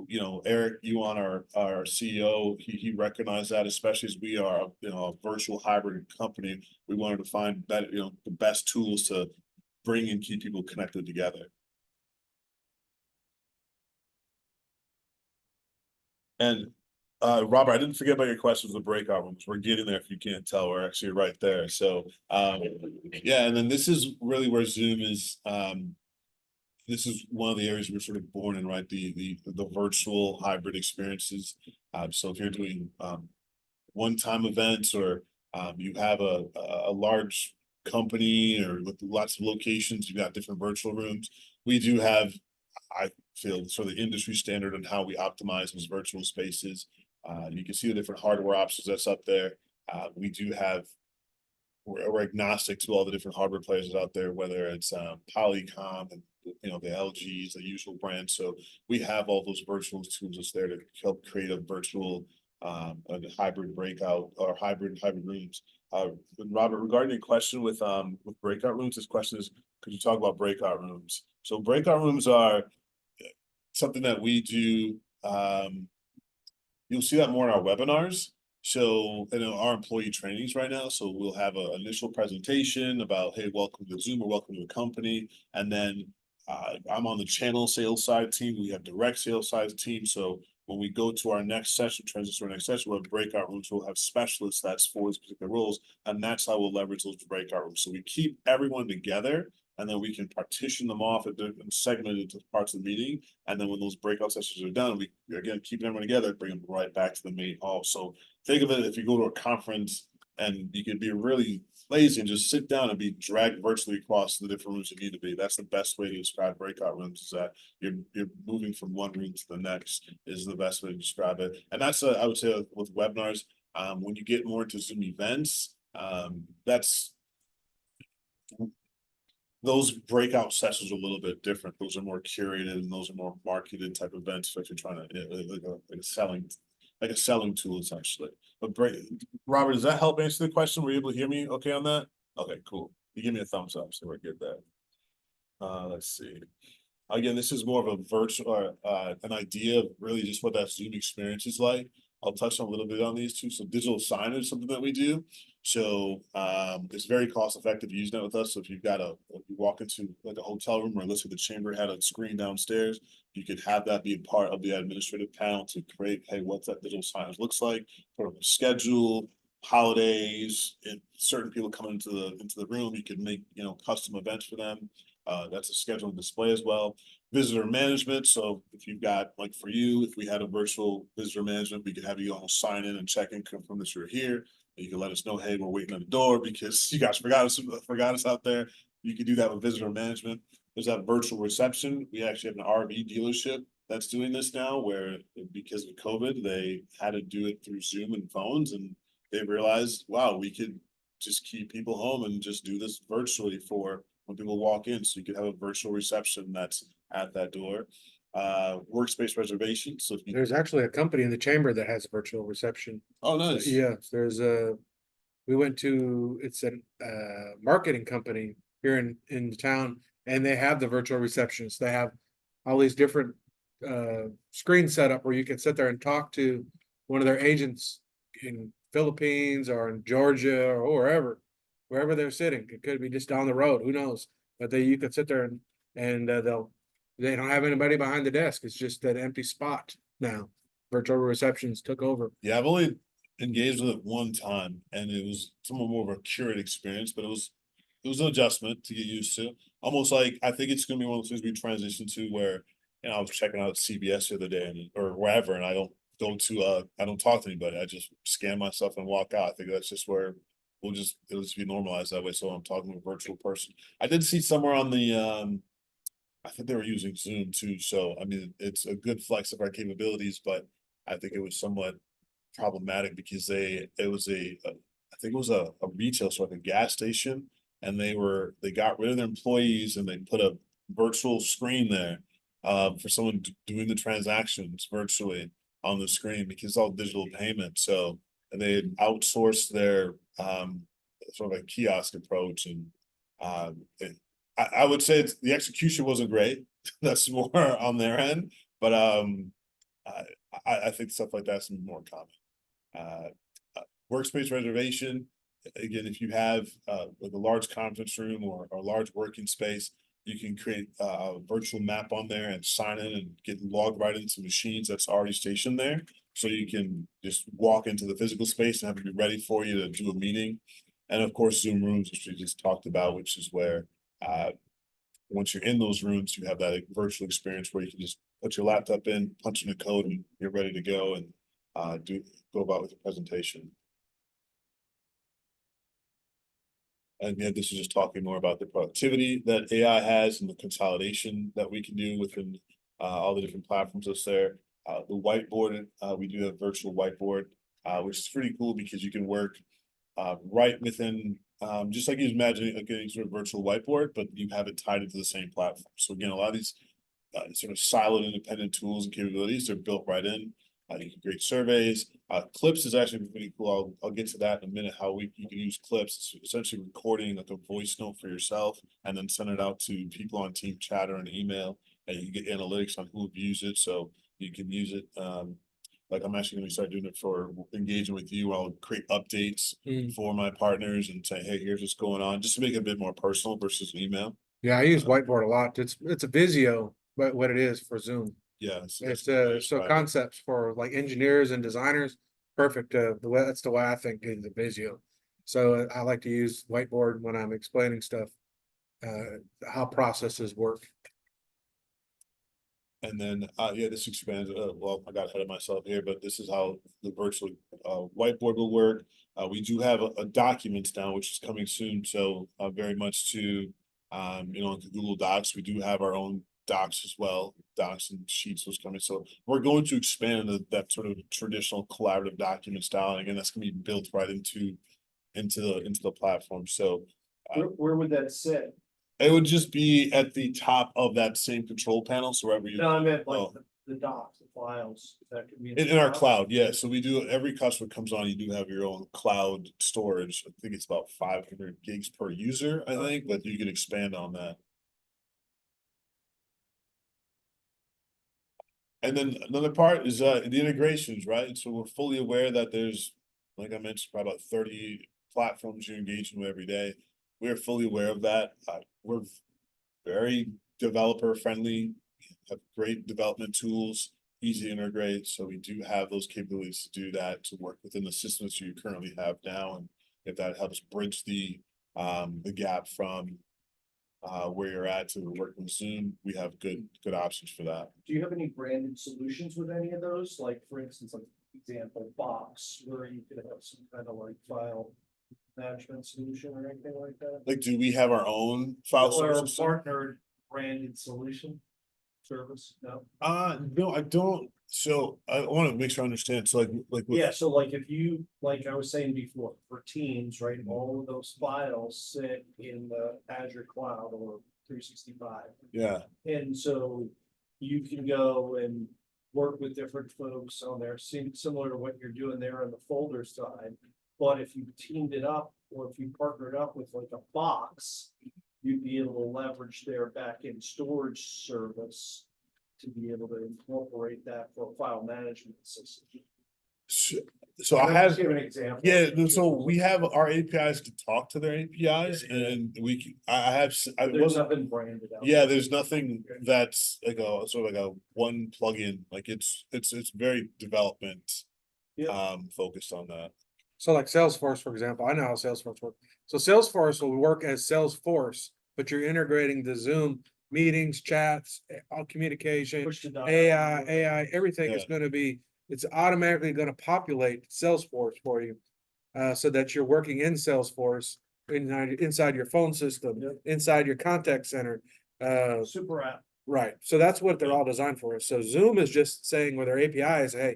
[SPEAKER 2] you know, Eric, you on our CEO, he recognized that, especially as we are, you know, a virtual hybrid company, we wanted to find better, you know, the best tools to bring and keep people connected together. And Robert, I didn't forget about your questions with breakout rooms. We're getting there. If you can't tell, we're actually right there. So yeah, and then this is really where Zoom is. This is one of the areas we're sort of born in, right? The virtual hybrid experiences. So if you're doing one-time events, or you have a large company or with lots of locations, you've got different virtual rooms. We do have, I feel, sort of the industry standard on how we optimize those virtual spaces. You can see the different hardware options that's up there. We do have, we're agnostic to all the different hardware players out there, whether it's Polycom and, you know, the LGs, the usual brands. So we have all those virtual tools that's there to help create a virtual hybrid breakout or hybrid rooms. Robert, regarding your question with breakout rooms, this question is, could you talk about breakout rooms? So breakout rooms are something that we do. You'll see that more in our webinars. So, you know, our employee trainings right now. So we'll have an initial presentation about, hey, welcome to Zoom or welcome to the company. And then I'm on the channel sales side team. We have direct sales side team. So when we go to our next session, transition to our next session, we'll have breakout rooms. We'll have specialists that's for these particular roles. And that's how we'll leverage those breakout rooms. So we keep everyone together, and then we can partition them off and segment into parts of the meeting. And then when those breakout sessions are done, we again keep everyone together, bring them right back to the main hall. So think of it, if you go to a conference And you could be really lazy and just sit down and be dragged virtually across the different rooms you need to be. That's the best way to describe breakout rooms, is that you're moving from one room to the next is the best way to describe it. And that's I would say with webinars, when you get more into Zoom events, that's those breakout sessions are a little bit different. Those are more curated and those are more marketed type events. So if you're trying to like a selling tool essentially. But Robert, does that help answer the question? Were you able to hear me okay on that? Okay, cool. You give me a thumbs up, so we're good there. Let's see. Again, this is more of a virtual an idea of really just what that Zoom experience is like. I'll touch on a little bit on these two. So digital signage is something that we do. So it's very cost effective using it with us. So if you've got if you walk into like a hotel room, or let's say the chamber had a screen downstairs, you could have that be a part of the administrative panel to create, hey, what's that digital signage looks like, for a schedule, holidays, and certain people coming into the room, you could make, custom events for them. That's a scheduling display as well. Visitor management. So if you've got, like for you, if we had a virtual visitor management, we could have you almost sign in and check in, confirm that you're here. And you can let us know, hey, we're waiting at the door because you guys forgot us out there. You can do that with visitor management. There's that virtual reception. We actually have an RV dealership that's doing this now, where because of COVID, they had to do it through Zoom and phones, and they realized, wow, we could just keep people home and just do this virtually for when people walk in. So you could have a virtual reception that's at that door. Workspace reservation. So if you,
[SPEAKER 4] There's actually a company in the chamber that has a virtual reception.
[SPEAKER 2] oh, nice.
[SPEAKER 4] Yes, we went to, it's a marketing company here in the town, and they have the virtual receptions. They have all these different screens set up where you can sit there and talk to one of their agents in Philippines or in Georgia or wherever they're sitting. It could be just down the road, who knows? But you could sit there and they don't have anybody behind the desk. It's just that empty spot now. Virtual receptions took over.
[SPEAKER 2] Yeah, I've only engaged with it one time, and it was somewhat more of a curated experience, but it was an adjustment to get used to. Almost like, I think it's gonna be one of those things we transition to where, I was checking out CBS the other day or wherever, and I don't talk to anybody. I just scan myself and walk out. I think that's just where it'll just be normalized that way. So I'm talking to a virtual person. I did see somewhere on the I think they were using Zoom too. So I mean, it's a good flex of our capabilities, but I think it was somewhat problematic because I think it was a retail store, like a gas station, and they got rid of their employees and they put a virtual screen there for someone doing the transactions virtually on the screen, because it's all digital payment. So, and they had outsourced their sort of a kiosk approach, and I would say the execution wasn't great. That's more on their end, but I think stuff like that's more common. Workspace reservation. Again, if you have like a large conference room or a large working space, you can create a virtual map on there and sign in and get logged right into machines that's already stationed there. So you can just walk into the physical space and have it be ready for you to do a meeting. And of course, Zoom rooms, which we just talked about, which is where once you're in those rooms, you have that virtual experience where you can just put your laptop in, punch in the code, and you're ready to go and go about with the presentation. And yeah, this is just talking more about the productivity that AI has and the consolidation that we can do within all the different platforms that's there. The whiteboard, we do have virtual whiteboard, which is pretty cool because you can work right within, just like you imagine getting sort of virtual whiteboard, but you have it tied into the same platform. So again, a lot of these sort of siloed independent tools and capabilities, they're built right in. You can create surveys. Clips is actually pretty cool. I'll get to that in a minute, how you can use clips. It's essentially recording like a voice note for yourself and then send it out to people on team chat or an email, and you get analytics on who views it. So you can use it. Like I'm actually going to start doing it for engaging with you. I'll create updates for my partners and say, hey, here's what's going on, just to make it a bit more personal versus an email.
[SPEAKER 4] Yeah, I use whiteboard a lot. It's a Visio, but what it is for Zoom.
[SPEAKER 2] Yeah,
[SPEAKER 4] It's so concepts for like engineers and designers, perfect. That's the way I think is the Visio. So I like to use whiteboard when I'm explaining stuff, how processes work.
[SPEAKER 2] And then, yeah, this expands, well, I got ahead of myself here, but this is how the virtual whiteboard will work. We do have a documents now, which is coming soon, so very much to into Google Docs. We do have our own docs as well, docs and sheets was coming. So we're going to expand that sort of traditional collaborative document style. And again, that's gonna be built right into the platform. So
[SPEAKER 3] Where would that sit?
[SPEAKER 2] it would just be at the top of that same control panel, so wherever you.
[SPEAKER 3] No, I meant like
[SPEAKER 2] Oh.
[SPEAKER 3] the docs, the files, that could be.
[SPEAKER 2] In our cloud, yeah, so we do, every customer comes on, you do have your own cloud storage, I think it's about 500 gigs per user, I think, but you can expand on that. And then another part is the integrations, right? So we're fully aware that there's, like I mentioned, probably about 30 platforms you're engaging with every day. We're fully aware of that. We're very developer friendly, have great development tools, easy to integrate. So we do have those capabilities to do that, to work within the systems you currently have now. And if that helps bridge the gap from where you're at to working with Zoom, we have good options for that.
[SPEAKER 3] Do you have any branded solutions with any of those? Like, for instance, like example, Box, where you could have some kind of like file management solution or anything like that?
[SPEAKER 2] Like, do we have our own file
[SPEAKER 3] Or a
[SPEAKER 2] system?
[SPEAKER 3] partnered branded solution service? No?
[SPEAKER 2] No, I don't. So I want to make sure I understand. So like. with-
[SPEAKER 3] Yeah, so like if you, like I was saying before, for Teams, right, all of those files sit in the Azure cloud or 365.
[SPEAKER 2] Yeah,
[SPEAKER 3] And so you can go and work with different folks on there, similar to what you're doing there on the folder side. But if you teamed it up, or if you partnered up with like a Box, you'd be able to leverage their backend storage service to be able to incorporate that for a file management system.
[SPEAKER 2] so I
[SPEAKER 3] I'll
[SPEAKER 2] have.
[SPEAKER 3] just give an example.
[SPEAKER 2] Yeah, no, so we have our APIs to talk to their APIs, and I have, I
[SPEAKER 3] There's
[SPEAKER 2] wasn't.
[SPEAKER 3] nothing branded out.
[SPEAKER 2] Yeah, there's nothing that's like a sort of like a one plugin, like it's very development.
[SPEAKER 3] Yeah.
[SPEAKER 2] Focused on that.
[SPEAKER 4] So like Salesforce, for example, I know how Salesforce works. So Salesforce will work as Salesforce, but you're integrating the Zoom meetings, chats, all communication,
[SPEAKER 3] Push to dot.
[SPEAKER 4] AI, everything is
[SPEAKER 2] Yeah.
[SPEAKER 4] gonna be, it's automatically gonna populate Salesforce for you. So that you're working in Salesforce, inside your phone system,
[SPEAKER 3] Yep.
[SPEAKER 4] inside your contact center.
[SPEAKER 3] Super app.
[SPEAKER 4] Right, so that's what they're all designed for. So Zoom is just saying with their APIs, hey.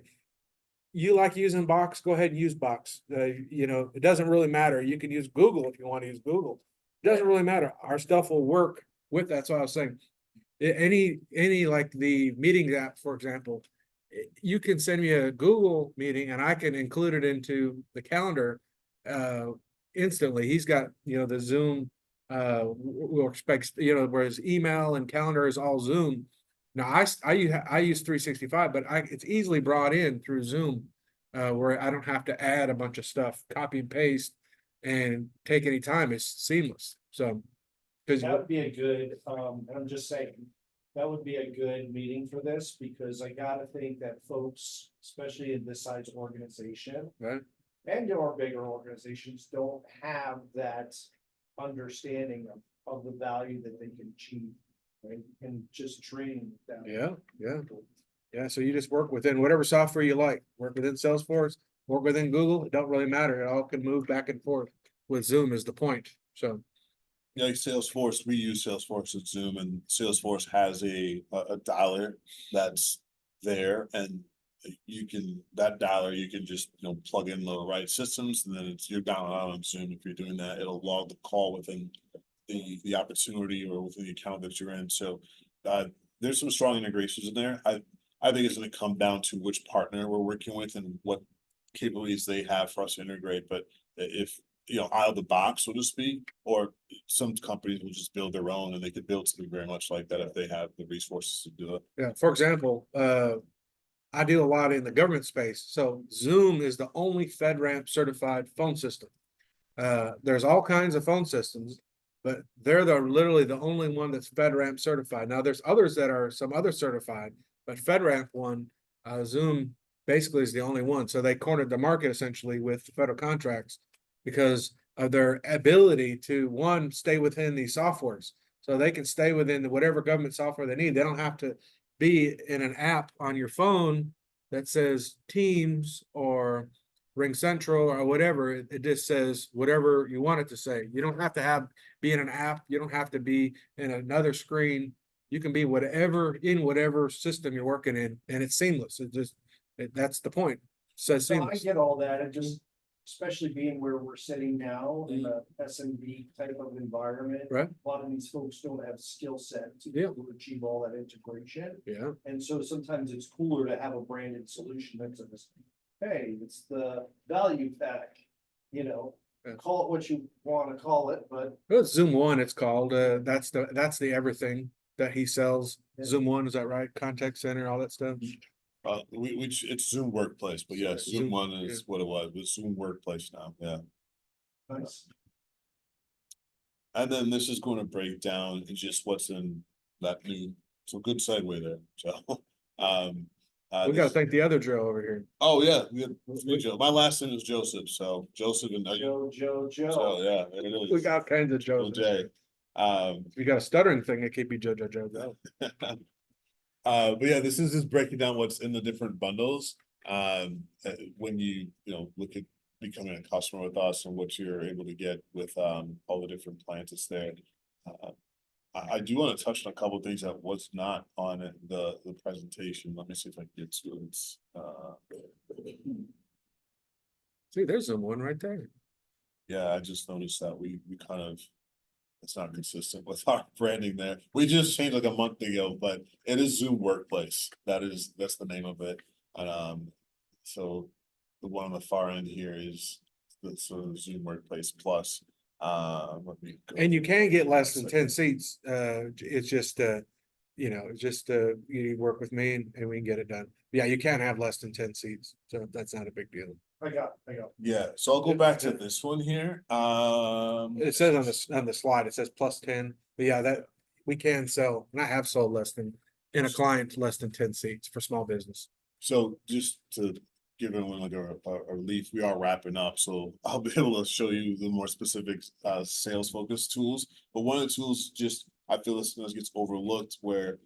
[SPEAKER 4] You like using Box, go ahead and use Box. It doesn't really matter. You can use Google if you want to use Google. It doesn't really matter. Our stuff will work with that. So I was saying. Any like the meeting app, for example. You can send me a Google meeting and I can include it into the calendar. Instantly. He's got, the Zoom workspace, whereas email and calendar is all Zoom. Now, I use 365, but it's easily brought in through Zoom, where I don't have to add a bunch of stuff, copy and paste and take any time. It's seamless. So. Cause
[SPEAKER 3] That would be a good, and I'm just saying, that would be a good meeting for this, because I gotta think that folks, especially in this size organization.
[SPEAKER 4] Right.
[SPEAKER 3] And our bigger organizations don't have that understanding of the value that they can achieve. Right, and just training them.
[SPEAKER 4] Yeah, so you just work within whatever software you like, work within Salesforce, work within Google, it don't really matter, it all can move back and forth. With Zoom is the point, so.
[SPEAKER 2] Yeah, like Salesforce, we use Salesforce with Zoom, and Salesforce has a dialer that's there, and that dialer, you can just, plug in the right systems, and then you're down on Zoom. If you're doing that, it'll log the call within the opportunity or within the account that you're in. So there's some strong integrations in there. I think it's gonna come down to which partner we're working with and what capabilities they have for us to integrate. But if, out of the box, so to speak, or some companies will just build their own, and they could build something very much like that if they have the resources to do it.
[SPEAKER 4] Yeah, for example, I deal a lot in the government space, so Zoom is the only FedRAMP certified phone system. There's all kinds of phone systems, but they're literally the only one that's FedRAMP certified. Now, there's others that are some other certified, but FedRAMP one, Zoom basically is the only one. So they cornered the market essentially with federal contracts because of their ability to, one, stay within these softwares. So they can stay within whatever government software they need. They don't have to be in an app on your phone that says Teams or Ring Central or whatever. It just says whatever you want it to say. You don't have to be in an app. You don't have to be in another screen. You can be in whatever system you're working in, and it's seamless. That's the point. Says
[SPEAKER 3] So I
[SPEAKER 4] seamless.
[SPEAKER 3] get all that, and just, especially being where we're sitting now in a SMB type of environment.
[SPEAKER 4] Right.
[SPEAKER 3] A lot of these folks don't have skill set to
[SPEAKER 4] Yeah.
[SPEAKER 3] to achieve all that integration.
[SPEAKER 4] Yeah.
[SPEAKER 3] And so sometimes it's cooler to have a branded solution that says, hey, it's the value pack, you know.
[SPEAKER 4] Yeah.
[SPEAKER 3] Call it what you want to call it, but
[SPEAKER 4] Well, it's Zoom One, it's called. That's the everything that he sells.
[SPEAKER 3] Yeah.
[SPEAKER 4] Zoom One, is that right? Contact center, all that stuff.
[SPEAKER 2] It's Zoom Workplace, but yes, Zoom
[SPEAKER 4] Zoom,
[SPEAKER 2] One is what it was, but Zoom Workplace now, yeah.
[SPEAKER 3] nice.
[SPEAKER 2] And then this is going to break down in just what's in that new, so good segue there, so.
[SPEAKER 4] We gotta thank the other Joe over here.
[SPEAKER 2] Oh, yeah, Joe. My last name is Joseph, so Joseph and.
[SPEAKER 3] Joe.
[SPEAKER 2] So, yeah, there it is.
[SPEAKER 4] We got all kinds of
[SPEAKER 2] Joe
[SPEAKER 4] Joes.
[SPEAKER 2] J.
[SPEAKER 4] We got a stuttering thing, it could be Joe.
[SPEAKER 2] But yeah, this is just breaking down what's in the different bundles. When you look at becoming a customer with us and what you're able to get with all the different plans that's there. I do want to touch on a couple of things that was not on the presentation. Let me see if I can get to it.
[SPEAKER 4] See, there's Zoom One right there.
[SPEAKER 2] Yeah, I just noticed that we kind of, it's not consistent with our branding there. We just changed like a month ago, but it is Zoom Workplace. That's the name of it. And so the one on the far end here is the sort of Zoom Workplace Plus. Let me go.
[SPEAKER 4] And you can get less than 10 seats. It's just you work with me and we can get it done. Yeah, you can't have less than 10 seats, so that's not a big deal.
[SPEAKER 3] I got.
[SPEAKER 2] Yeah, so I'll go back to this one here.
[SPEAKER 4] It says on the slide, it says plus 10, but yeah, that we can sell, and I have sold in a client less than 10 seats for small business.
[SPEAKER 2] So just to give everyone like a relief, we are wrapping up, so I'll be able to show you the more specific sales focused tools. But one of the tools I feel this gets overlooked where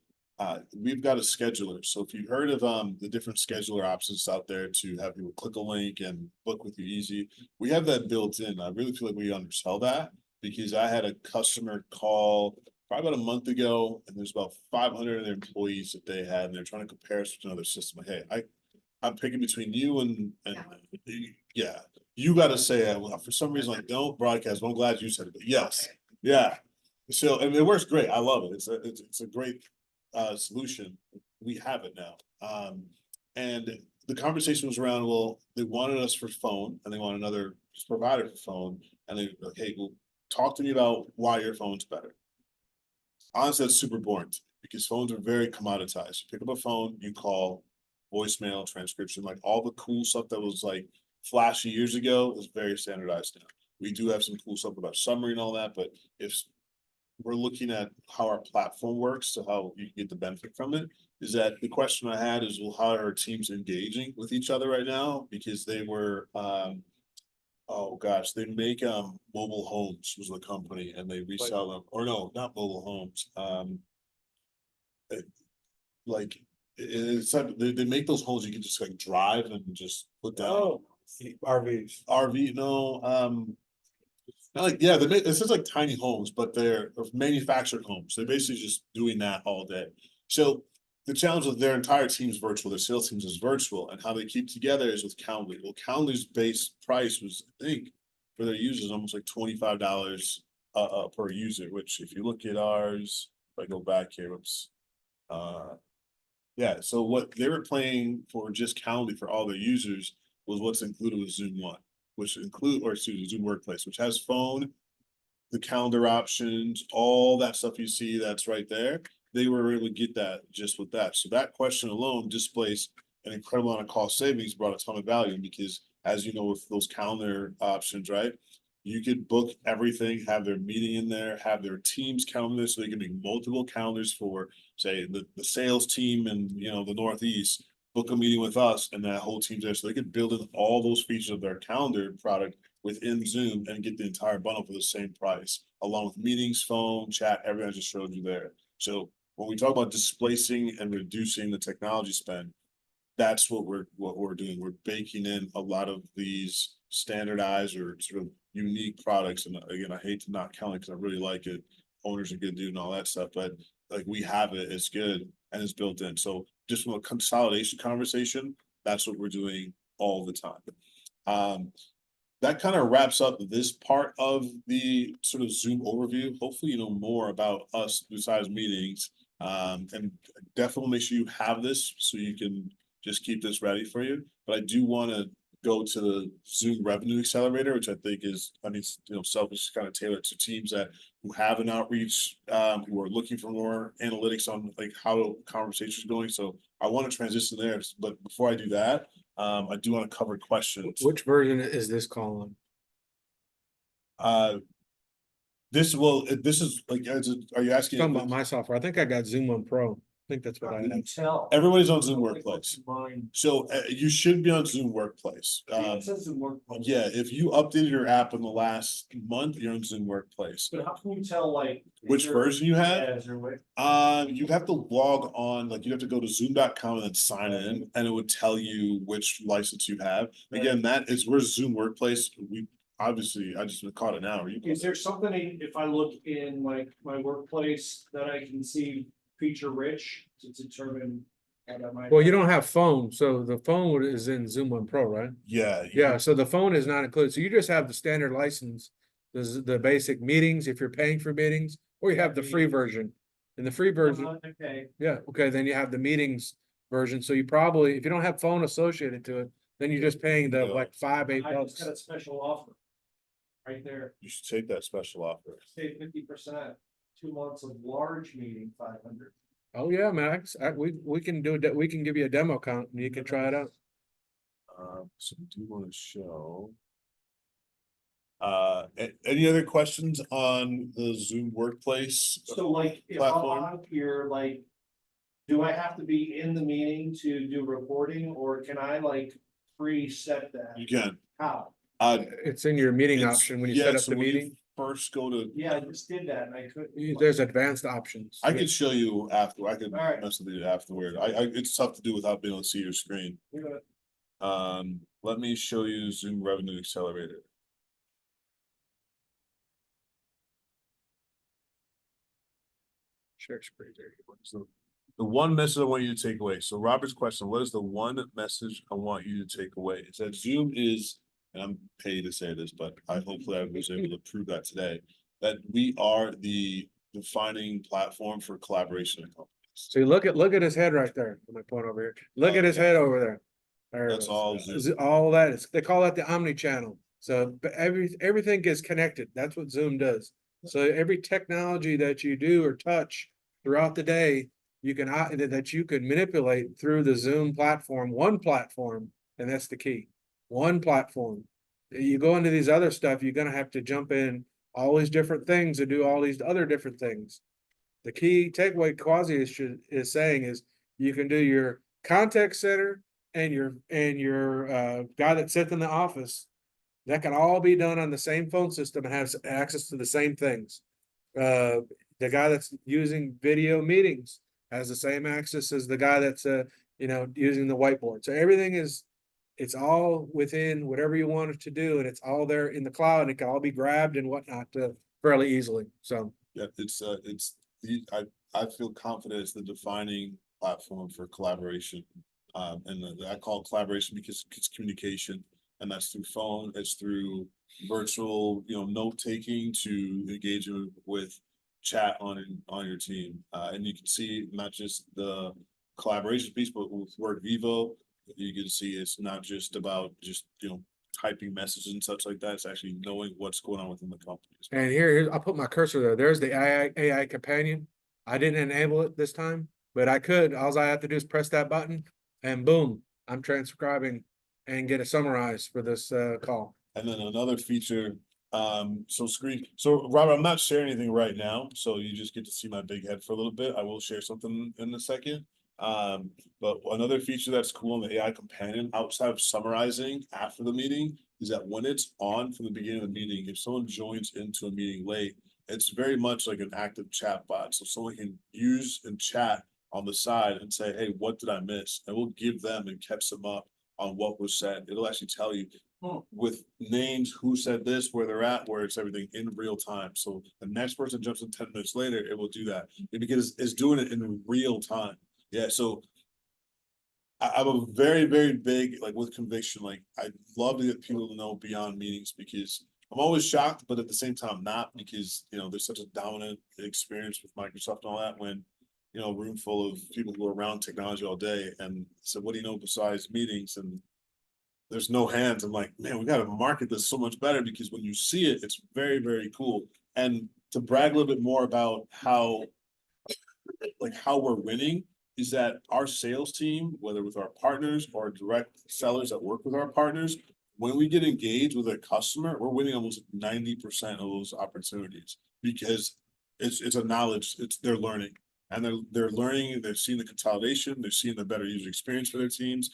[SPEAKER 2] we've got a scheduler. So if you've heard of the different scheduler options out there to have people click a link and book with you easy, we have that built in. I really feel like we undersell that because I had a customer call probably about a month ago, and there's about 500 of their employees that they had, and they're trying to compare us to another system. Like, hey, I'm picking between you and yeah, you got to say it. For some reason, I don't broadcast. But I'm glad you said it. But yes, yeah. So and it works great. I love it. It's a great solution. We have it now. And the conversation was around, well, they wanted us for phone and they want another provider for phone. And they, okay, well, talk to me about why your phone's better. Honestly, that's super boring because phones are very commoditized. You pick up a phone, you call, voicemail, transcription, like all the cool stuff that was like flashy years ago is very standardized now. We do have some cool stuff about summary and all that, but if we're looking at how our platform works, so how you can get the benefit from it, is that the question I had is, well, how are our teams engaging with each other right now? Because they were, oh gosh, they make mobile homes was the company and they resell them, or no, not mobile homes. It's like they make those homes you can just like drive and just put down. RV, no, not like, yeah, it's just like tiny homes, but they're manufactured homes. They're basically just doing that all day. So the challenge with their entire team's virtual, their sales teams is virtual, and how they keep together is with Calendly. Well, Calendly's base price was, I think, for their users, almost like $25 per user, which if you look at ours, if I go back here, whoops. Yeah, so what they were paying for just Calendly for all their users was what's included with Zoom One, Zoom Workplace, which has phone, the calendar options, all that stuff you see that's right there. They were able to get that just with that. So that question alone displays an incredible amount of cost savings, brought a ton of value because, as you know, with those calendar options, right? You could book everything, have their meeting in there, have their teams calendar, so they can make multiple calendars for, say, the sales team and the Northeast. Book a meeting with us, and that whole team's there, so they could build in all those features of their calendar product within Zoom and get the entire bundle for the same price, along with meetings, phone, chat, everything I just showed you there. So when we talk about displacing and reducing the technology spend, that's what we're doing. We're baking in a lot of these standardized or sort of unique products. And again, I hate to not count it because I really like it. Owners are good dude and all that stuff, but like we have it, it's good and it's built in. So just from a consolidation conversation, that's what we're doing all the time. That kind of wraps up this part of the sort of Zoom overview. Hopefully, you know more about us besides meetings. And definitely make sure you have this so you can just keep this ready for you. But I do want to go to the Zoom Revenue Accelerator, which I think is, I mean, you know, selfish, kind of tailored to teams that who have an outreach, who are looking for more analytics on like how conversations going. So I want to transition there, but before I do that, I do want to cover questions.
[SPEAKER 4] Which version is this call on?
[SPEAKER 2] This is like, are you asking?
[SPEAKER 4] Talking about my software. I think I got Zoom on Pro. I think that's what I
[SPEAKER 3] How can you
[SPEAKER 4] have.
[SPEAKER 3] tell?
[SPEAKER 2] Everybody's on Zoom Workplace.
[SPEAKER 3] Mine.
[SPEAKER 2] So you should be on Zoom Workplace.
[SPEAKER 3] It says Zoom Workplace.
[SPEAKER 2] Yeah, if you updated your app in the last month, you're on Zoom Workplace.
[SPEAKER 3] But how can you tell like?
[SPEAKER 2] Which version you have?
[SPEAKER 3] Yeah, is there a way?
[SPEAKER 2] You have to log on, like you have to go to zoom.com and then sign in, and it would tell you which license you have. Again, that is where Zoom Workplace, we obviously, I just caught it now.
[SPEAKER 3] Is there something, if I look in like my workplace, that I can see feature rich to determine? What I might
[SPEAKER 4] Well, you
[SPEAKER 3] have?
[SPEAKER 4] don't have phone, so the phone is in Zoom on Pro, right?
[SPEAKER 2] Yeah.
[SPEAKER 4] Yeah, so the phone is not included. So you just have the standard license, the basic meetings, if you're paying for meetings, or you have the free version. In the free version,
[SPEAKER 3] Okay,
[SPEAKER 4] yeah, okay, then you have the meetings version. So you probably, if you don't have phone associated to it, then you're just paying the
[SPEAKER 2] No.
[SPEAKER 4] like $5,
[SPEAKER 3] I just
[SPEAKER 4] $8.
[SPEAKER 3] got a special offer. Right there,
[SPEAKER 2] You should take that special offer.
[SPEAKER 3] save 50%, 2 months of large meeting, 500.
[SPEAKER 4] Oh, yeah, Max, we can do that. We can give you a demo account and you can try it out.
[SPEAKER 2] So I do want to show. Any other questions on the Zoom Workplace?
[SPEAKER 3] So like, if I'm
[SPEAKER 2] Platform.
[SPEAKER 3] on here, like, do I have to be in the meeting to do reporting, or can I like preset that?
[SPEAKER 2] You can.
[SPEAKER 3] How?
[SPEAKER 4] It's in your meeting
[SPEAKER 2] It's-
[SPEAKER 4] option when you
[SPEAKER 2] yeah,
[SPEAKER 4] set up
[SPEAKER 2] so
[SPEAKER 4] the
[SPEAKER 2] when you
[SPEAKER 4] meeting.
[SPEAKER 2] First go to,
[SPEAKER 3] Yeah, I just did that and I couldn't.
[SPEAKER 4] There's advanced options.
[SPEAKER 2] I can show you after, I can
[SPEAKER 3] Alright.
[SPEAKER 2] mess with you afterward. It's tough to do without being able to see your screen.
[SPEAKER 3] You know,
[SPEAKER 2] Let me show you Zoom Revenue Accelerator.
[SPEAKER 4] Share screen there.
[SPEAKER 2] So the one message I want you to take away. So Robert's question, what is the one message I want you to take away? It said Zoom is, and I'm paid to say this, but hopefully I was able to prove that today, that we are the defining platform for collaboration in companies.
[SPEAKER 4] So you look at his head right there. My point over here. Look at his head over there. There it
[SPEAKER 2] That's
[SPEAKER 4] is.
[SPEAKER 2] all
[SPEAKER 4] Is
[SPEAKER 2] Zoom.
[SPEAKER 4] it all that is, they call that the omni channel. So but everything gets connected. That's what Zoom does. So every technology that you do or touch throughout the day, you can that you could manipulate through the Zoom platform, one platform, and that's the key. One platform. You go into these other stuff, you're gonna have to jump in all these different things and do all these other different things. The key takeaway Kwasi is saying is you can do your contact center and your guy that sits in the office. That can all be done on the same phone system and has access to the same things. The guy that's using video meetings has the same access as the guy that's using the whiteboard. So everything it's all within whatever you want it to do, and it's all there in the cloud, and it can all be grabbed and whatnot fairly easily. So
[SPEAKER 2] Yeah, I feel confident it's the defining platform for collaboration. I call it collaboration because it's communication, and that's through phone, it's through virtual, note taking to engaging with chat on your team. And you can see not just the collaboration piece, but with WorkVivo, you can see it's not just about typing messages and such like that. It's actually knowing what's going on within the company.
[SPEAKER 4] and here's I'll put my cursor there. There's the AI companion. I didn't enable it this time, but I could. All I have to do is press that button, and boom, I'm transcribing and get a summarize for this call.
[SPEAKER 2] And then another feature, so Robert, I'm not sharing anything right now, so you just get to see my big head for a little bit. I will share something in a second. But another feature that's cool in the AI companion outside of summarizing after the meeting is that when it's on from the beginning of the meeting, if someone joins into a meeting late, it's very much like an active chat bot. So someone can use and chat on the side and say, hey, what did I miss? And we'll give them and catch them up on what was said. It'll actually tell you with names, who said this, where they're at, where it's everything in real time. So the next person jumps in 10 minutes later, it will do that because it's doing it in real time. Yeah. So I'm a very, very big, like with conviction, like I'd love to get people to know beyond meetings because I'm always shocked, but at the same time not because, there's such a dominant experience with Microsoft and all that when, a room full of people who are around technology all day and so what do you know besides meetings and there's no hands. I'm like, man, we got to market this so much better because when you see it, it's very, very cool. And to brag a little bit more about how we're winning is that our sales team, whether with our partners or direct sellers that work with our partners, when we get engaged with a customer, we're winning almost 90% of those opportunities because it's a knowledge, they're learning. And they're learning, they've seen the consolidation, they've seen the better user experience for their teams.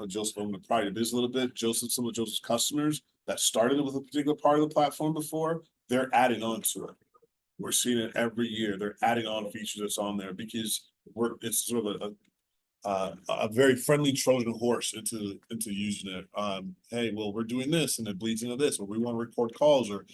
[SPEAKER 2] Joseph, I'm gonna pry your biz a little bit. Some of Joseph's customers that started with a particular part of the platform before, they're adding on to it. We're seeing it every year. They're adding on features that's on there because it's sort of a very friendly Trojan horse into using it. Hey, well, we're doing this and it bleeds into this, or we want to record calls, or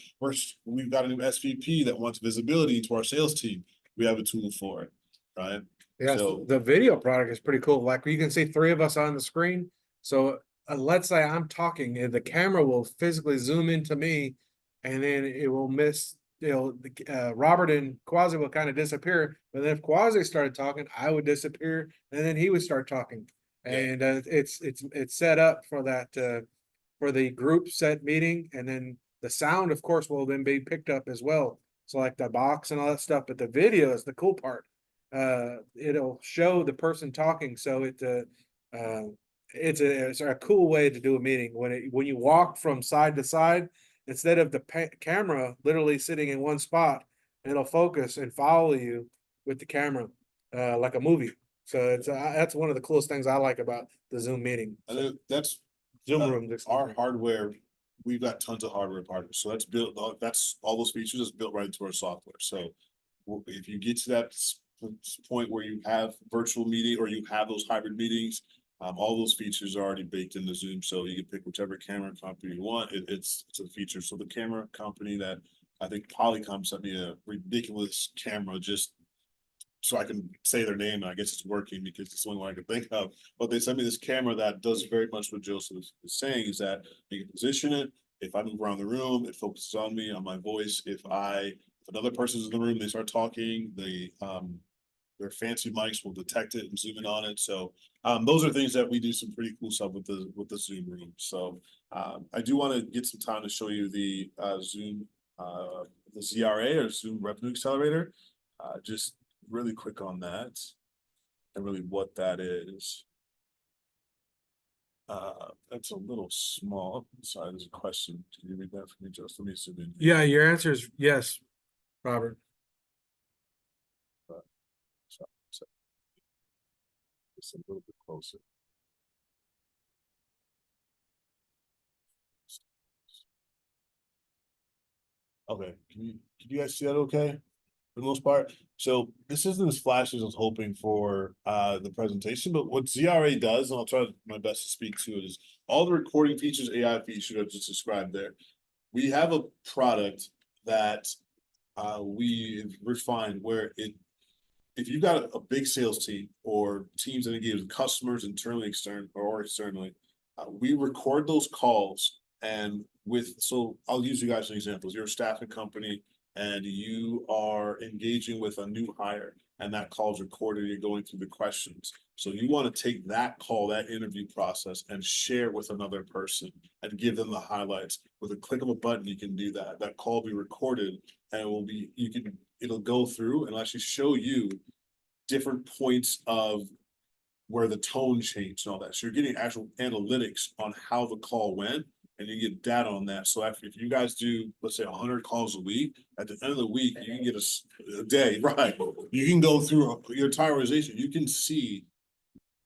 [SPEAKER 2] we've got a new SVP that wants visibility to our sales team. We have a tool for it, right?
[SPEAKER 4] Yeah,
[SPEAKER 2] So
[SPEAKER 4] the video product is pretty cool. Like you can see three of us on the screen. So let's say I'm talking, and the camera will physically zoom into me, and then it will miss. Robert and Kwasi will kind of disappear. But then if Kwasi started talking, I would disappear, and then he would start talking. And it's set up for that for the group set meeting, and then the sound, of course, will then be picked up as well. So like the box and all that stuff. But the video is the cool part. It'll show the person talking, so it's a cool way to do a meeting when you walk from side to side instead of the camera literally sitting in one spot. It'll focus and follow you with the camera like a movie. So that's one of the coolest things I like about the Zoom meeting.
[SPEAKER 2] and that's
[SPEAKER 4] Zoom room.
[SPEAKER 2] our hardware. We've got tons of hardware partners, so that's built. That's all those features is built right into our software. So if you get to that point where you have virtual meeting or you have those hybrid meetings, all those features are already baked into Zoom. So you can pick whichever camera company you want. It's a feature. So the camera company that I think Polycom sent me a ridiculous camera just so I can say their name. And I guess it's working because it's the only one I can think of. But they sent me this camera that does very much what Joseph is saying is that you can position it. If I move around the room, it focuses on me, on my voice. If another person's in the room, they start talking, their fancy mics will detect it and zoom in on it. So those are things that we do some pretty cool stuff with the Zoom room. So I do want to get some time to show you the Zoom, the ZRA or Zoom Revenue Accelerator. Just really quick on that and really what that is. That's a little small. Sorry, there's a question. Can you read that for me, Just? Let me zoom in.
[SPEAKER 4] Yeah, your answer is yes, Robert.
[SPEAKER 2] Just a little bit closer. Okay, can you guys see that okay? For the most part. So this isn't as flashy as I was hoping for the presentation, but what ZRA does, and I'll try my best to speak to it, is all the recording features, AI features I just described there. We have a product that we refined where if you've got a big sales team or teams that engage with customers internally, externally, we record those calls so I'll use you guys as examples. You're a staffing company and you are engaging with a new hire and that call is recorded, you're going through the questions. So you want to take that call, that interview process and share with another person and give them the highlights. With a click of a button, you can do that. That call will be recorded and it'll go through and actually show you different points of where the tone changed and all that. So you're getting actual analytics on how the call went and you get data on that. So if you guys do, let's say 100 calls a week, at the end of the week, you can get a day, right? You can go through your entire organization. You can see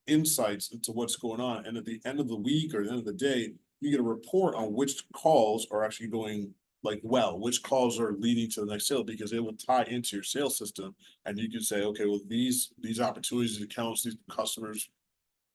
[SPEAKER 2] insights into what's going on. And at the end of the week or the end of the day, you get a report on which calls are actually going like, well, which calls are leading to the next sale, because it will tie into your sales system. And you can say, okay, well, these opportunities, these accounts, these customers,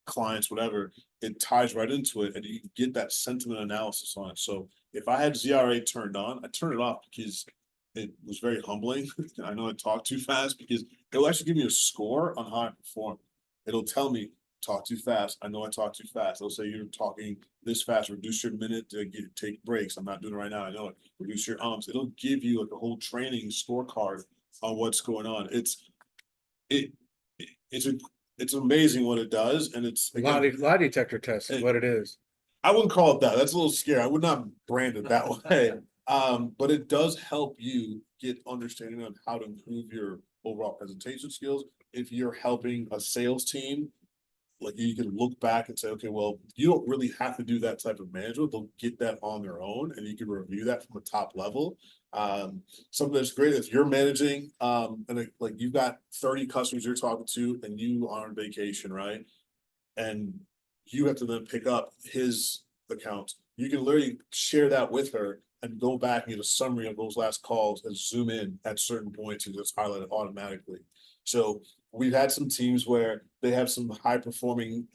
[SPEAKER 2] clients, whatever, it ties right into it, and you can get that sentiment analysis on it. So if I had ZRA turned on, I turned it off because it was very humbling. I know I talk too fast, because it'll actually give me a score on how I perform. It'll tell me, talk too fast. I know I talk too fast. It'll say you're talking this fast, reduce your minute to take breaks. I'm not doing it right now. I know it. Reduce your ums. It'll give you like a whole training scorecard on what's going on. It's amazing what it does. And it's again,
[SPEAKER 4] Lie detector test is what it is.
[SPEAKER 2] I wouldn't call it that. That's a little scary. I would not brand it that way. But it does help you get understanding on how to improve your overall presentation skills. If you're helping a sales team, like you can look back and say, okay, well, you don't really have to do that type of management. They'll get that on their own, and you can review that from the top level. Something that's great if you're managing, like you've got 30 customers you're talking to, and you are on vacation, right? And you have to then pick up his account. You can literally share that with her and go back and get a summary of those last calls and zoom in at certain points and just highlight it automatically. So we've had some teams where they have some high performing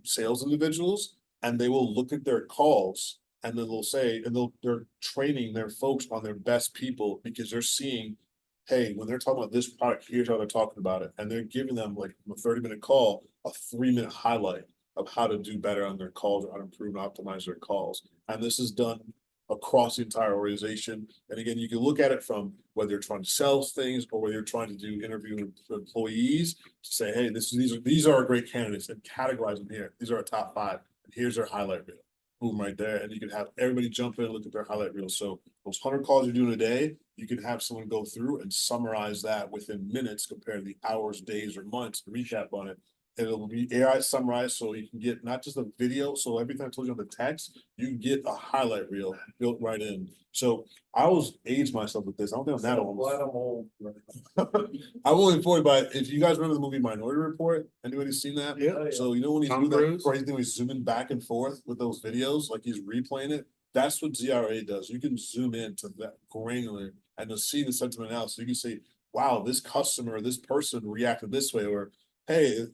[SPEAKER 2] sales individuals, and they will look at their calls, and then they'll say, and they're training their folks on their best people, because they're seeing, hey, when they're talking about this product, here's how they're talking about it. And they're giving them, like, from a 30-minute call, a 3-minute highlight of how to do better on their calls, or how to improve and optimize their calls. And this is done across the entire organization. And again, you can look at it from whether you're trying to sell things, or whether you're trying to do interview employees to say, hey, these are our great candidates, and categorize them here. These are our top 5, and here's their highlight reel. Boom, right there. And you can have everybody jump in and look at their highlight reel. So those 100 calls you're doing a day, you can have someone go through and summarize that within minutes compared to the hours, days, or months to recap on it. It'll be AI summarized, so you can get not just a video. So everything I told you on the text, you can get a highlight reel built right in. So I always age myself with this. I don't think I'm that old. I'm only 40, but if you guys remember the movie Minority Report, anybody's seen that?
[SPEAKER 4] Yeah.
[SPEAKER 2] So you know when he's
[SPEAKER 4] Tom
[SPEAKER 2] doing that
[SPEAKER 4] Cruise?
[SPEAKER 2] crazy thing, he's zooming back and forth with those videos, like he's replaying it. That's what ZRA does. You can zoom in to that granular and to see the sentiment out. So you can say, wow, this customer, this person reacted this way, or hey,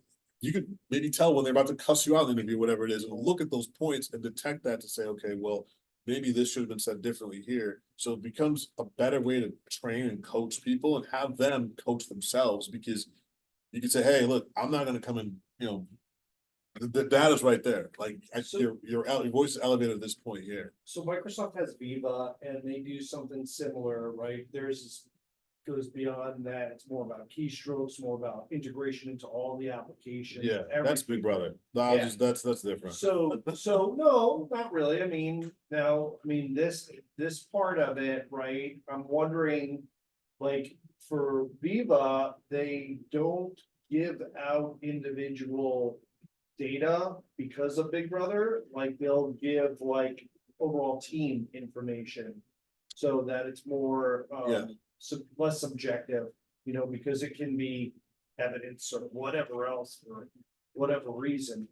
[SPEAKER 2] you could maybe tell when they're about to cuss you out in the interview, whatever it is, and look at those points and detect that to say, okay, well, maybe this should have been said differently here. So it becomes a better way to train and coach people and have them coach themselves, because you can say, hey, look, I'm not going to come in, the data's right there. Like your voice is elevated at this point here.
[SPEAKER 3] So Microsoft has Viva, and they do something similar, right? Theirs goes beyond that. It's more about keystrokes, more about integration into all the applications.
[SPEAKER 2] Yeah, that's Big Brother. No,
[SPEAKER 3] Yeah.
[SPEAKER 2] that's different.
[SPEAKER 3] So no, not really. I mean, this part of it, right? I'm wondering, like, for Viva, they don't give out individual data because of Big Brother. Like, they'll give like overall team information, so that it's more less subjective, because it can be evidence or whatever else for whatever reason.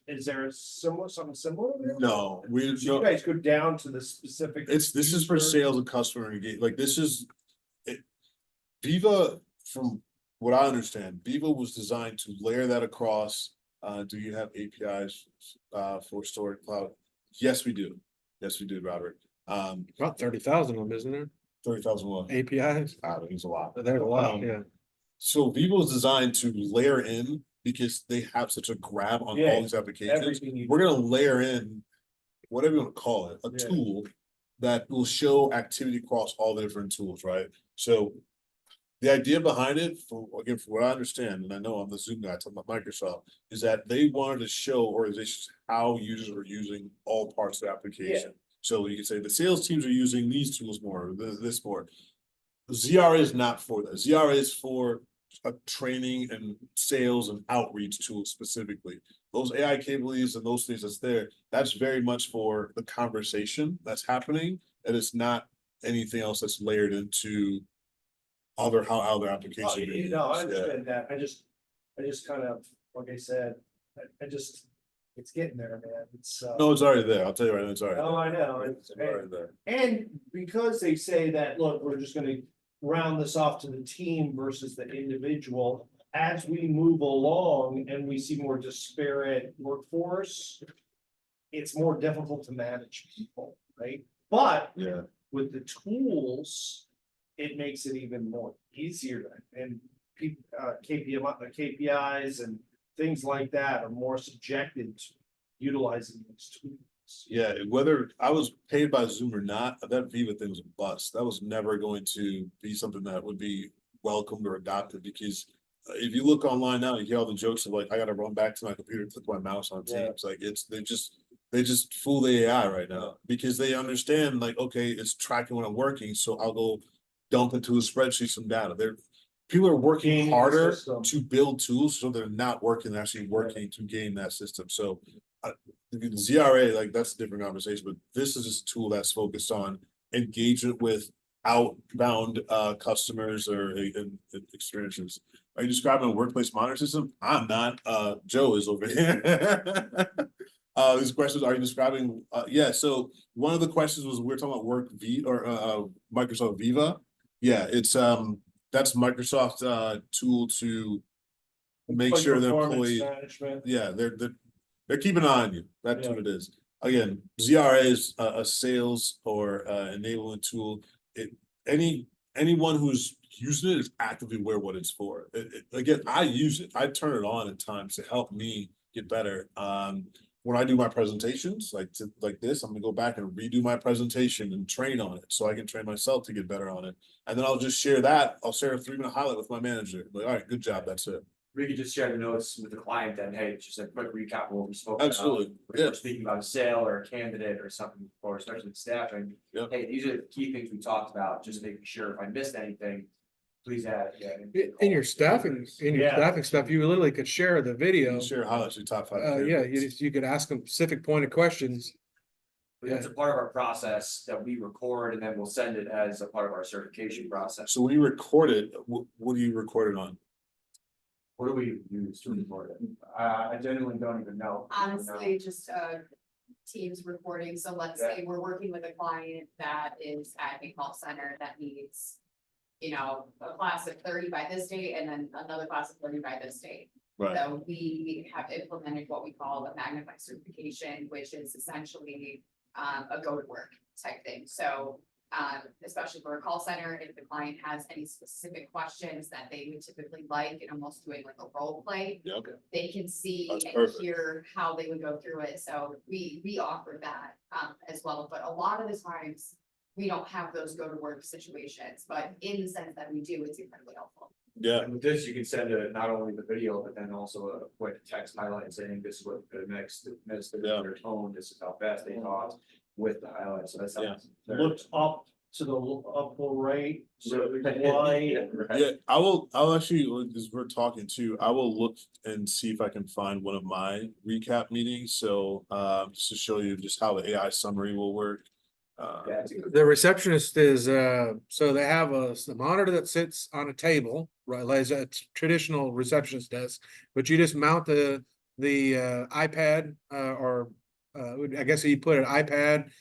[SPEAKER 3] Is there something similar there?
[SPEAKER 2] No,
[SPEAKER 3] So you guys go down to the specific.
[SPEAKER 2] this is for sales and customer engagement. Like this is it. Viva, from what I understand, Viva was designed to layer that across. Do you have APIs for storage cloud? Yes, we do. Yes, we do, Robert.
[SPEAKER 4] About 30,000 of them, isn't there?
[SPEAKER 2] 30,000 what?
[SPEAKER 4] APIs.
[SPEAKER 2] I think it's a lot.
[SPEAKER 4] There's a lot, yeah.
[SPEAKER 2] So Vivo is designed to layer in because they have such a grab on
[SPEAKER 3] Yeah,
[SPEAKER 2] all these applications.
[SPEAKER 3] everything you
[SPEAKER 2] We're gonna layer in whatever you want to call it, a
[SPEAKER 3] Yeah.
[SPEAKER 2] tool that will show activity across all the different tools, right? So the idea behind it, for what I understand, and I know I'm the Zoom guy talking about Microsoft, is that they wanted to show organizations how users are using all parts of the application. So you can say the sales teams are using these tools more, this more. ZRA is not for that. ZRA is for a training and sales and outreach tools specifically. Those AI capabilities and those things that's there, that's very much for the conversation that's happening, and it's not anything else that's layered into other applications.
[SPEAKER 3] I understand that. I just kind of, like I said, I just It's getting there, man. It's,
[SPEAKER 2] No, it's already there. I'll tell you right now, it's already.
[SPEAKER 3] oh, I know.
[SPEAKER 2] It's already there.
[SPEAKER 3] And because they say that, look, we're just gonna round this off to the team versus the individual. As we move along and we see more disparate workforce, it's more difficult to manage people, right? But
[SPEAKER 2] Yeah.
[SPEAKER 3] with the tools, it makes it even more easier and KPIs and things like that are more subjected to utilizing these tools.
[SPEAKER 2] Yeah, whether I was paid by Zoom or not, that Viva thing was a bust. That was never going to be something that would be welcomed or adopted because if you look online now, you hear all the jokes of like, I gotta run back to my computer, click my mouse on
[SPEAKER 3] Yeah.
[SPEAKER 2] Teams. Like they just fool the AI right now because they understand like, okay, it's tracking when I'm working, so I'll go dump into a spreadsheet some data. People are working
[SPEAKER 3] Gaming the
[SPEAKER 2] harder
[SPEAKER 3] system.
[SPEAKER 2] to build tools, so they're not working, they're actually working to game that system. So ZRA, like that's a different conversation, but this is just a tool that's focused on engagement with outbound customers or experiences. Are you describing a workplace monitoring system? I'm not. Joe is over here. These questions, are you describing? Yeah, so one of the questions was we are talking about Microsoft Viva. Yeah, it's that's Microsoft's tool to make
[SPEAKER 3] Like
[SPEAKER 2] sure the
[SPEAKER 3] performance
[SPEAKER 2] employees,
[SPEAKER 3] management.
[SPEAKER 2] yeah, they're keeping an eye on you. That's what it is. Again, ZRA is a sales or enabling tool. Anyone who's using it is actively aware what it's for. Again, I use it. I turn it on at times to help me get better. When I do my presentations, like this, I'm gonna go back and redo my presentation and train on it so I can train myself to get better on it. And then I'll just share that. I'll share a 3-minute highlight with my manager. Like, all right, good job. That's it.
[SPEAKER 1] We could just share the notes with the client then, hey, just a quick recap of what we spoke about.
[SPEAKER 2] Absolutely,
[SPEAKER 1] If
[SPEAKER 2] yeah.
[SPEAKER 1] we're speaking about a sale or a candidate or something, or especially staffing.
[SPEAKER 2] Yep.
[SPEAKER 1] Hey, these are the key things we talked about, just making sure if I missed anything, please add.
[SPEAKER 4] In your staffing stuff, you literally could share the
[SPEAKER 2] You
[SPEAKER 4] video.
[SPEAKER 2] can share highlights, your top 5.
[SPEAKER 4] Yeah,
[SPEAKER 2] candidates.
[SPEAKER 4] you could ask them specific pointed questions.
[SPEAKER 1] That's a part of our process that we record and then we'll send it as a part of our certification process.
[SPEAKER 2] So when you record it, what do you record it on?
[SPEAKER 1] What do we use to record it? I genuinely don't even know.
[SPEAKER 5] Honestly, just Teams recording, so let's say we're working with a client that is at a call center that needs. You know, a class of 30 by this date and then another class of 30 by this date.
[SPEAKER 2] Right.
[SPEAKER 5] So we have implemented what we call a magnified certification, which is essentially a go to work type thing. So especially for a call center, if the client has any specific questions that they would typically like and almost doing like a role play,
[SPEAKER 2] Yeah, okay.
[SPEAKER 5] they can see
[SPEAKER 2] That's
[SPEAKER 5] and
[SPEAKER 2] perfect.
[SPEAKER 5] hear how they would go through it. So we offer that as well. But a lot of the times, we don't have those go to work situations, but in the sense that we do, it's incredibly helpful.
[SPEAKER 2] Yeah,
[SPEAKER 1] And with this, you can send not only the video, but then also a quick text highlight saying this is what the next, their tone, this is how fast they talk with the highlight. So that sounds.
[SPEAKER 3] Look up to the upper right. So
[SPEAKER 1] Yeah, right.
[SPEAKER 2] yeah. I'll actually, as we're talking too, I will look and see if I can find one of my recap meetings. So just to show you just how the AI summary will work.
[SPEAKER 1] Yeah, it's a good-
[SPEAKER 4] The receptionist is, so they have a monitor that sits on a table, right, like a traditional receptionist desk, but you just mount the iPad, or I guess you put an iPad,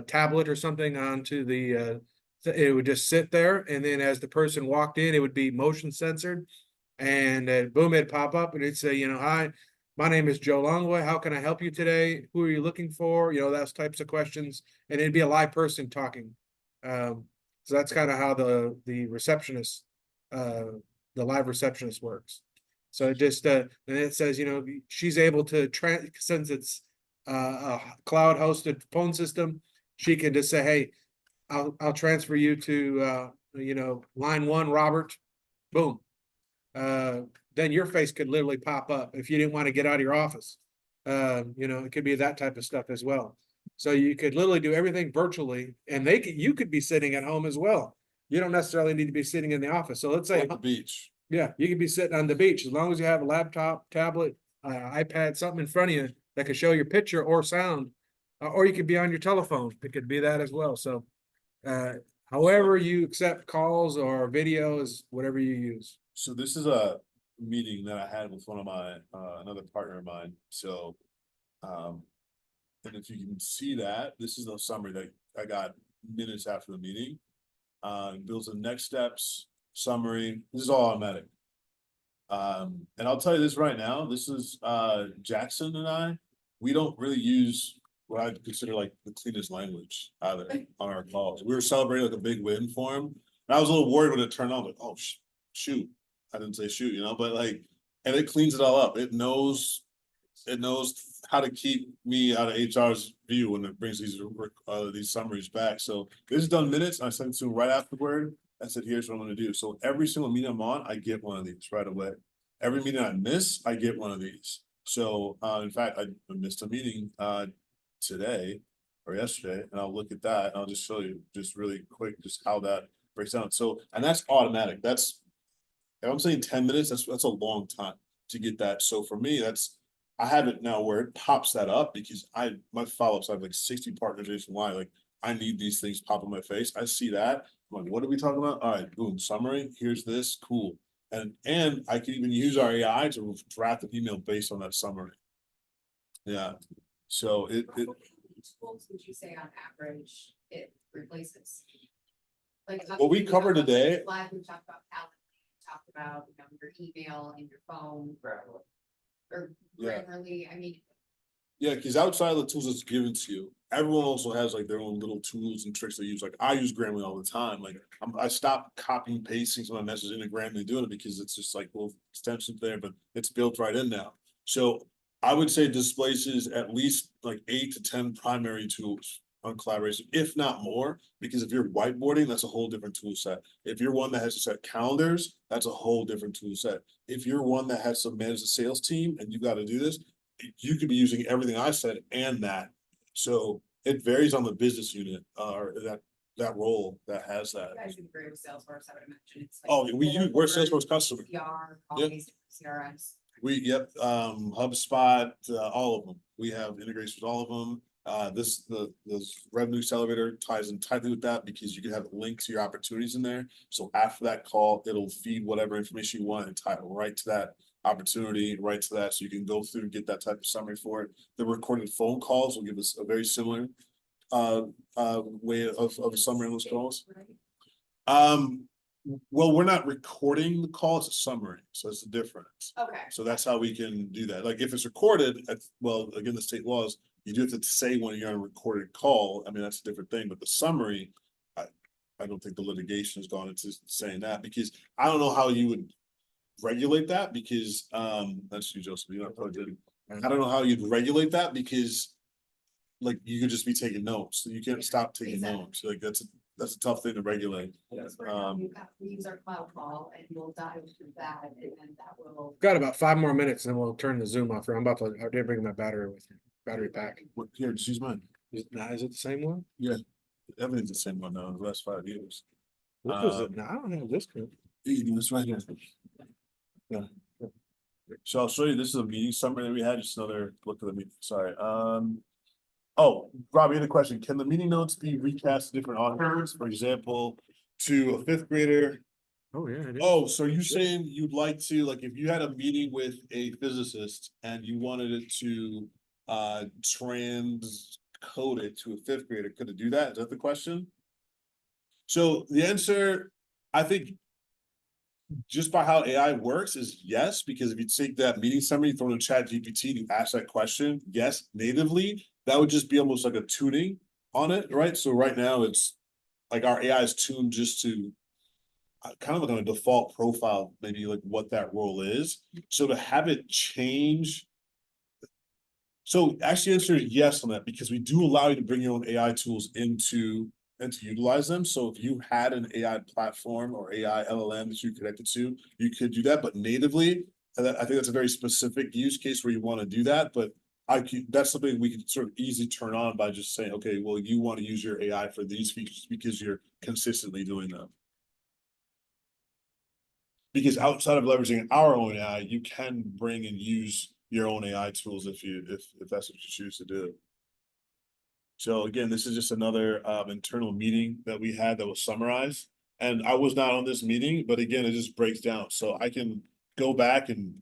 [SPEAKER 4] tablet or something onto the, it would just sit there, and then as the person walked in, it would be motion censored. And boom, it'd pop up and it'd say, you know, hi, my name is Joe Longway. How can I help you today? Who are you looking for? You know, those types of questions. And it'd be a live person talking. So that's kind of how the receptionist, the live receptionist works. So it just, and it says, you know, she's able to since it's a cloud hosted phone system, she can just say, hey, I'll transfer you to, you know, line 1, Robert. Boom. Then your face could literally pop up if you didn't want to get out of your office. You know, it could be that type of stuff as well. So you could literally do everything virtually, and you could be sitting at home as well. You don't necessarily need to be sitting in the office. So let's say,
[SPEAKER 2] Like the beach.
[SPEAKER 4] yeah, you could be sitting on the beach as long as you have a laptop, tablet, iPad, something in front of you that can show your picture or sound, or you could be on your telephone. It could be that as well. So, however you accept calls or videos, whatever you use.
[SPEAKER 2] So this is a meeting that I had with one of my another partner of mine. So And if you can see that, this is the summary that I got minutes after the meeting. Builds the next steps, summary, this is all automatic. And I'll tell you this right now, this is Jackson and I, we don't really use what I'd consider like the cleanest language either on our calls. We were celebrating like a big win for him. And I was a little worried when it turned on, like, oh shoot, I didn't say shoot, but like, and it cleans it all up. It knows how to keep me out of HR's view when it brings these summaries back. So this is done minutes. I sent it to him right afterward. I said, here's what I'm gonna do. So every single meeting I'm on, I get one of these right away. Every meeting I miss, I get one of these. So in fact, I missed a meeting today or yesterday, and I'll look at that and I'll just show you just really quick just how that breaks down. So, and that's automatic. That's, if I'm saying 10 minutes, that's a long time to get that. So for me, I have it now where it pops that up because my follow-ups, I have like 60 partners nationwide. Like I need these things pop in my face. I see that. I'm like, what are we talking about? All right, boom, summary. Here's this, cool. And I can even use our AI to draft an email based on that summary. Yeah. So
[SPEAKER 5] How many tools would you say on average it replaces? Like.
[SPEAKER 2] What we covered today.
[SPEAKER 5] Live, we talked about Calendly, we talked about, your email and your phone. Or
[SPEAKER 2] Yeah.
[SPEAKER 5] Grammarly, I mean.
[SPEAKER 2] Yeah, because outside of the tools that's given to you, everyone also has like their own little tools and tricks they use. Like I use Grammarly all the time. Like I stopped copying pasting some of my messages into Grammarly doing it because it's just like little extensions there, but it's built right in now. So I would say it displaces at least like 8 to 10 primary tools on collaboration, if not more, because if you're whiteboarding, that's a whole different tool set. If you're one that has to set calendars, that's a whole different tool set. If you're one that has to manage the sales team and you got to do this, you could be using everything I said and that. So it varies on the business unit or that role that has that.
[SPEAKER 5] You guys integrate with Salesforce, I would imagine. It's like
[SPEAKER 2] Oh, we're Salesforce customer.
[SPEAKER 5] PR, all
[SPEAKER 2] Yep.
[SPEAKER 5] these different CRMs.
[SPEAKER 2] HubSpot, all of them. We have integrations with all of them. This revenue accelerator ties in tightly with that because you can have a link to your opportunities in there. So after that call, it'll feed whatever information you want and tie it right to that opportunity, right to that. So you can go through and get that type of summary for it. The recorded phone calls will give us a very similar way of summary on those calls. Well, we're not recording the call, it's a summary, so it's a difference.
[SPEAKER 5] Okay.
[SPEAKER 2] So that's how we can do that. Like if it's recorded, well, again, the state laws, you do have to say when you're on a recorded call. I mean, that's a different thing, but the summary, I don't think the litigation has gone into saying that because I don't know how you would regulate that because that's you, Joseph. You're not plugged in. I don't know how you'd regulate that because like you could just be taking notes. So you can't stop taking
[SPEAKER 5] Exactly.
[SPEAKER 2] notes. Like that's a tough thing to regulate.
[SPEAKER 5] Because right now we use our cloud call and we'll dive through that and then that will.
[SPEAKER 4] Got about 5 more minutes and then we'll turn the Zoom off. I did bring my battery with me, battery pack.
[SPEAKER 2] What, here, just use mine.
[SPEAKER 4] Is it the same one?
[SPEAKER 2] Everything's the same one now in the last 5 years.
[SPEAKER 4] What was it? No, I don't have this.
[SPEAKER 2] It's right here. Yeah. So I'll show you, this is a meeting summary that we had, just another look at the meeting, sorry. Oh, Rob, you had a question. Can the meeting notes be recast to different audiences? For example, to a 5th grader?
[SPEAKER 4] Oh, yeah. It is.
[SPEAKER 2] Oh, so you're saying you'd like to, like, if you had a meeting with a physicist and you wanted it to transcode it to a 5th grader, could it do that? Is that the question? So the answer, I think, just by how AI works is yes, because if you take that meeting summary, throw it in ChatGPT, you ask that question, yes, natively, that would just be almost like a tuning on it, right? So right now it's like our AI is tuned just to kind of like on a default profile, maybe like what that role is. So to have it change. So actually answer yes on that, because we do allow you to bring your own AI tools into and to utilize them. So if you had an AI platform or AI LLM that you connected to, you could do that, but natively, and I think that's a very specific use case where you want to do that, but that's something we could sort of easily turn on by just saying, okay, well, you want to use your AI for these features because you're consistently doing them. Because outside of leveraging our own AI, you can bring and use your own AI tools if that's what you choose to do. So again, this is just another internal meeting that we had that was summarized. And I was not on this meeting, but again, it just breaks down. So I can go back and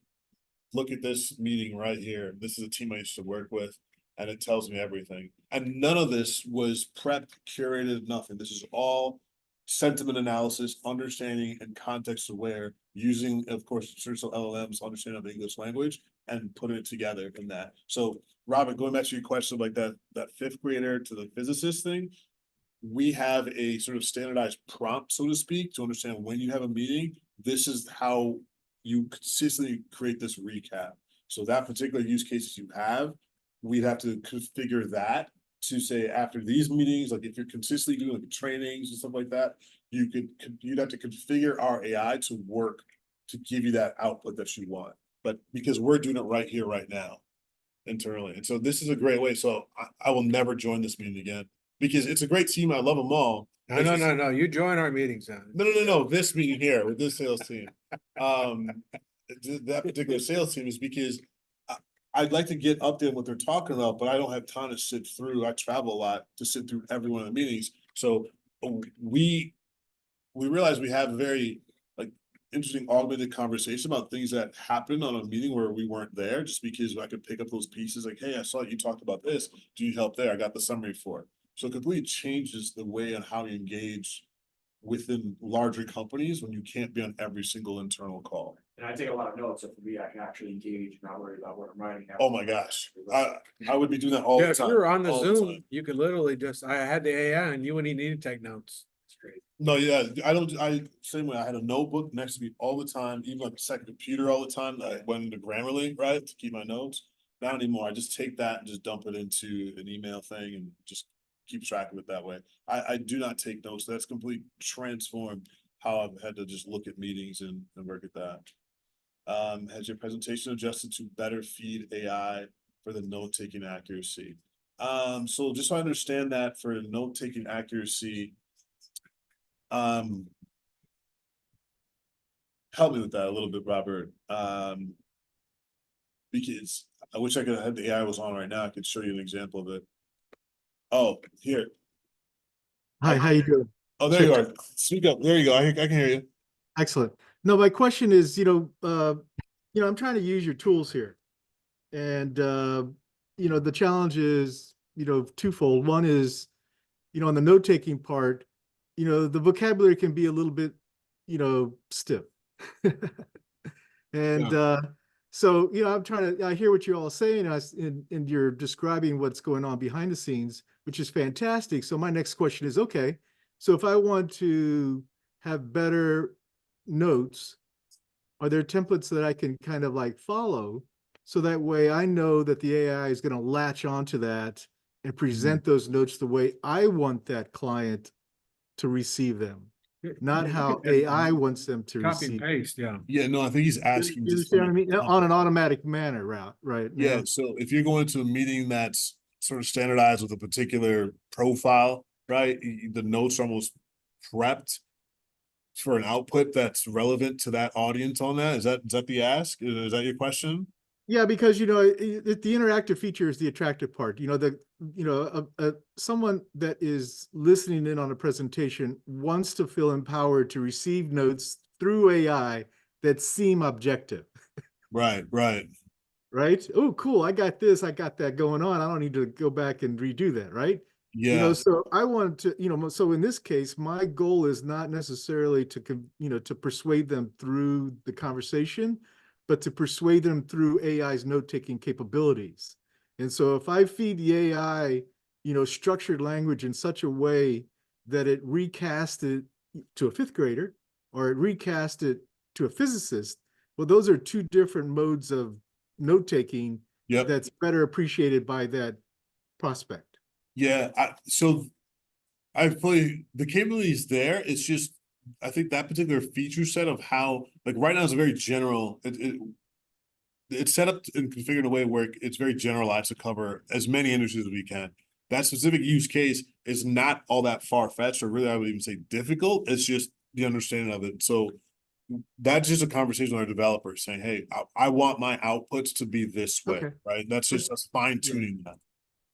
[SPEAKER 2] look at this meeting right here. This is a team I used to work with. and it tells me everything. And none of this was prepped, curated, nothing. This is all sentiment analysis, understanding and context aware, using, of course, traditional LLMs, understanding of the English language, and putting it together in that. So, Robert, going back to your question, like that fifth grader to the physicist thing, we have a sort of standardized prompt, so to speak, to understand when you have a meeting, this is how you consistently create this recap. So that particular use cases you have, we'd have to configure that to say after these meetings, like if you're consistently doing like trainings and stuff like that, you'd have to configure our AI to work to give you that output that you want. But because we're doing it right here, right now, internally. And so this is a great way. So I will never join this meeting again because it's a great team. I love them all.
[SPEAKER 4] No, you join our meetings, then.
[SPEAKER 2] No. This meeting here with this sales team. That particular sales team is because I'd like to get up there what they're talking about, but I don't have time to sit through. I travel a lot to sit through every one of the meetings. So we realize we have a very like interesting augmented conversation about things that happened on a meeting where we weren't there, just because I could pick up those pieces like, hey, I saw you talked about this. Do you help there? I got the summary for it. So it completely changes the way on how you engage within larger companies when you can't be on every single internal call.
[SPEAKER 1] And I take a lot of notes, so for me, I can actually engage, not worry about what I'm writing.
[SPEAKER 2] Oh my gosh, I would be doing that all
[SPEAKER 4] Yeah,
[SPEAKER 2] the
[SPEAKER 4] if
[SPEAKER 2] time.
[SPEAKER 4] you were on the
[SPEAKER 2] all the
[SPEAKER 4] Zoom,
[SPEAKER 2] time.
[SPEAKER 4] you could literally just, I had the AI and you wouldn't even need to take notes.
[SPEAKER 1] It's great.
[SPEAKER 2] No, yeah, I same way. I had a notebook next to me all the time, even like a second computer all the time. I went into Grammarly, right, to keep my notes. Not anymore. I just take that and just dump it into an email thing and just keep track of it that way. I do not take notes. That's completely transformed how I've had to just look at meetings and work at that. Has your presentation adjusted to better feed AI for the note-taking accuracy? So just so I understand that for note-taking accuracy, help me with that a little bit, Robert. Because I wish I could have had the AI was on right now. I could show you an example of it. Oh, here.
[SPEAKER 6] Hi, how you doing?
[SPEAKER 2] Oh, there you are. Speak up. There you go. I can hear you.
[SPEAKER 6] Excellent. No, my question is, I'm trying to use your tools here. And, the challenge is, twofold. One is, on the note-taking part, the vocabulary can be a little bit, stiff. And so, I hear what you're all saying and you're describing what's going on behind the scenes, which is fantastic. So my next question is, okay, so if I want to have better notes, are there templates that I can kind of like follow? So that way I know that the AI is going to latch onto that and present those notes the way I want that client to receive them, not how AI wants them to
[SPEAKER 4] Copy and
[SPEAKER 6] receive.
[SPEAKER 4] paste, yeah.
[SPEAKER 2] Yeah, no, I think he's asking.
[SPEAKER 6] You
[SPEAKER 2] just
[SPEAKER 6] understand
[SPEAKER 2] from
[SPEAKER 6] what I mean? On an automatic manner route, right?
[SPEAKER 2] Yeah,
[SPEAKER 6] Now.
[SPEAKER 2] so if you're going to a meeting that's sort of standardized with a particular profile, right? The notes are almost prepped for an output that's relevant to that audience on that. Is that the ask? Is that your question?
[SPEAKER 6] Yeah, because the interactive feature is the attractive part. Someone that is listening in on a presentation wants to feel empowered to receive notes through AI that seem objective.
[SPEAKER 2] Right.
[SPEAKER 6] Right? Oh, cool. I got this. I got that going on. I don't need to go back and redo that. Right?
[SPEAKER 2] Yeah.
[SPEAKER 6] So I want to, so in this case, my goal is not necessarily to persuade them through the conversation, but to persuade them through AI's note-taking capabilities. And so if I feed the AI, structured language in such a way that it recast it to a fifth grader or it recast it to a physicist, well, those are two different modes of note-taking that's better appreciated by that prospect.
[SPEAKER 2] Yeah, so I fully the capability is there. It's just I think that particular feature set of how like right now is a very general. It's set up and configured in a way where it's very generalized to cover as many industries as we can. That specific use case is not all that far-fetched, or really I would even say difficult. It's just the understanding of it. So that's just a conversation with our developers saying, hey, I want my outputs to be this way, right? That's just us fine-tuning that.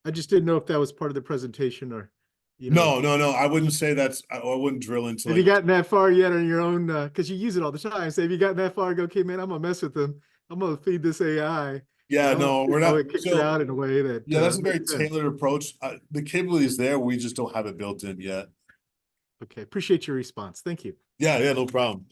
[SPEAKER 6] I just didn't know if that was part of the presentation or,
[SPEAKER 2] No. I wouldn't say I wouldn't drill into.
[SPEAKER 6] Have you gotten that far yet on your own? Because you use it all the time. Say, have you gotten that far? Go, okay, man, I'm gonna mess with them. I'm gonna feed this AI
[SPEAKER 2] Yeah,
[SPEAKER 6] You know,
[SPEAKER 2] no, we're
[SPEAKER 6] how
[SPEAKER 2] not.
[SPEAKER 6] it kicks it
[SPEAKER 2] So,
[SPEAKER 6] out in a way that.
[SPEAKER 2] yeah, that's a very
[SPEAKER 6] makes sense.
[SPEAKER 2] tailored approach. The capability is there. We just don't have it built in yet.
[SPEAKER 6] Okay, appreciate your response. Thank you.
[SPEAKER 2] Yeah, no problem.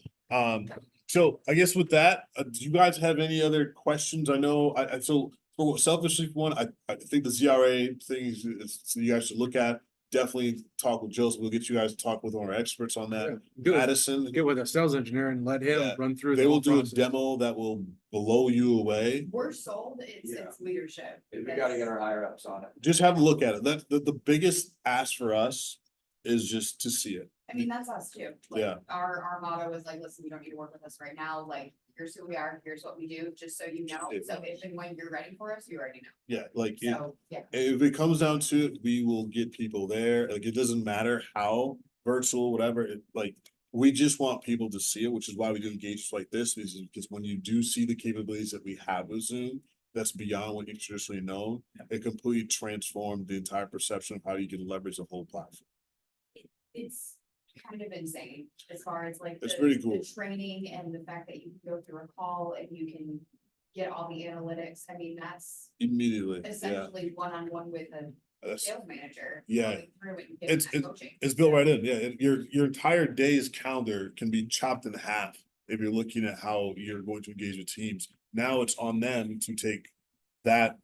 [SPEAKER 2] So I guess with that, do you guys have any other questions? I know, so for selfishly for one, I think the ZRA thing is so you guys should look at. Definitely talk with Joseph. We'll get you guys to talk with our experts on that.
[SPEAKER 4] Good.
[SPEAKER 2] Madison,
[SPEAKER 4] Get with a sales engineer and let him
[SPEAKER 2] Yeah,
[SPEAKER 4] run through.
[SPEAKER 2] they
[SPEAKER 4] the
[SPEAKER 2] will
[SPEAKER 4] whole
[SPEAKER 2] do a
[SPEAKER 4] process.
[SPEAKER 2] demo that will blow you away.
[SPEAKER 5] We're sold, it's,
[SPEAKER 1] Yeah.
[SPEAKER 5] it's leadership.
[SPEAKER 1] We gotta get our higher ups on it.
[SPEAKER 2] Just have a look at it. That's the biggest ask for us is just to see it.
[SPEAKER 5] I mean, that's us too. Like,
[SPEAKER 2] Yeah.
[SPEAKER 5] our motto is like, listen, you don't need to work with us right now, like, here's who we are, here's what we do, just so you know.
[SPEAKER 2] Yeah.
[SPEAKER 5] So if and when you're ready for us, you already know.
[SPEAKER 2] Yeah, like
[SPEAKER 5] So, yeah.
[SPEAKER 2] if it comes down to it, we will get people there. Like, it doesn't matter how virtual, whatever, like, we just want people to see it, which is why we do engagements like this, because when you do see the capabilities that we have with Zoom, that's beyond what you traditionally know. It completely transformed the entire perception of how you can leverage the whole platform.
[SPEAKER 5] It's kind of insane as far as like.
[SPEAKER 2] It's
[SPEAKER 5] the-
[SPEAKER 2] pretty cool.
[SPEAKER 5] The training and the fact that you can go through a call and you can get all the analytics. I mean, that's
[SPEAKER 2] Immediately, yeah.
[SPEAKER 5] essentially one-on-one with a
[SPEAKER 2] That's,
[SPEAKER 5] sales manager.
[SPEAKER 2] Yeah.
[SPEAKER 5] going through it and giving
[SPEAKER 2] It's-
[SPEAKER 5] that coaching.
[SPEAKER 2] it's built right in, yeah. Your entire day's calendar can be chopped in half if you're looking at how you're going to engage with teams. Now it's on them to take that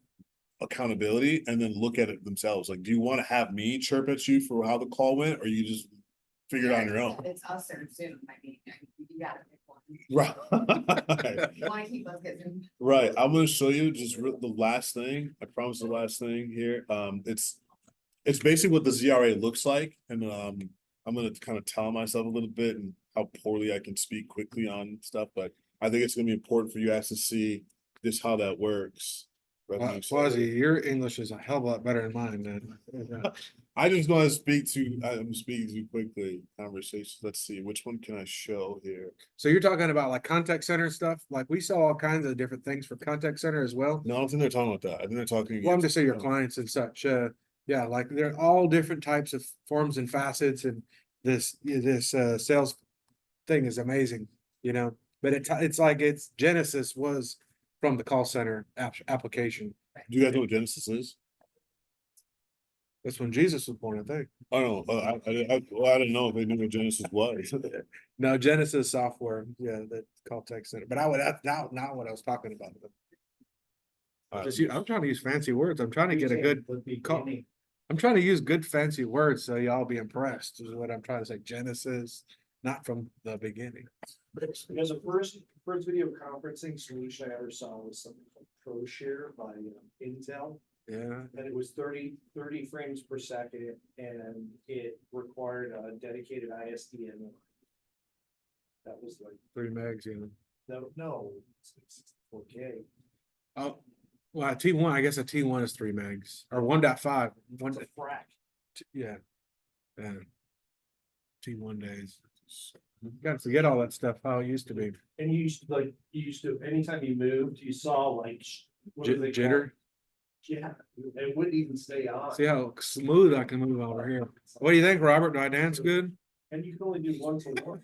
[SPEAKER 2] accountability and then look at it themselves. Like, do you want to have me chirp at you for how the call went, or you just figure it out on your own?
[SPEAKER 5] It's us or Zoom, I mean, you gotta pick one.
[SPEAKER 2] Right.
[SPEAKER 5] You wanna keep us getting.
[SPEAKER 2] Right, I'm gonna show you just the last thing. I promise the last thing here. It's basically what the ZRA looks like, and I'm gonna kind of tell myself a little bit and how poorly I can speak quickly on stuff, but I think it's gonna be important for you guys to see just how that works.
[SPEAKER 4] Kwasi, your English is a hell of a lot better than mine, man.
[SPEAKER 2] I just want to speak to, I'm speaking too quickly, conversations. Let's see, which one can I show here?
[SPEAKER 4] So you're talking about like contact center stuff? Like we saw all kinds of different things for contact center as well.
[SPEAKER 2] No, I don't think they're talking about that. I think they're talking.
[SPEAKER 4] Well, I'm just saying your clients and such, yeah, like they're all different types of forms and facets and this sales thing is amazing, you know, but it's like Genesis was from the call center application.
[SPEAKER 2] Do you guys know what Genesis is?
[SPEAKER 4] That's when Jesus was born, I think.
[SPEAKER 2] Oh, no, well, I didn't know if they knew what Genesis was.
[SPEAKER 4] No, Genesis software, yeah, that call text center, but that's not what I was talking about. I'm trying to use fancy words. I'm trying to get a good call. I'm trying to use good fancy words so y'all be impressed is what I'm trying to say. Genesis, not from the beginning.
[SPEAKER 3] Because the first video conferencing solution I ever saw was something called ProShare by Intel.
[SPEAKER 4] Yeah,
[SPEAKER 3] And it was 30 frames per second, and it required a dedicated ISDN. That was like,
[SPEAKER 4] 3 megs, you know.
[SPEAKER 3] no, it's 4K.
[SPEAKER 4] Oh, well, a T1, I guess a T1 is 3 megs or 1.5.
[SPEAKER 3] It's a frac.
[SPEAKER 4] Yeah. Yeah. T1 days. Gotta forget all that stuff, how it used to be.
[SPEAKER 3] And you used to, anytime you moved, you saw like. what do they call
[SPEAKER 4] Jitter.
[SPEAKER 3] it? Yeah, it wouldn't even stay on.
[SPEAKER 4] See how smooth I can move over here. What do you think, Robert? Do I dance good?
[SPEAKER 3] And you can only do one to one.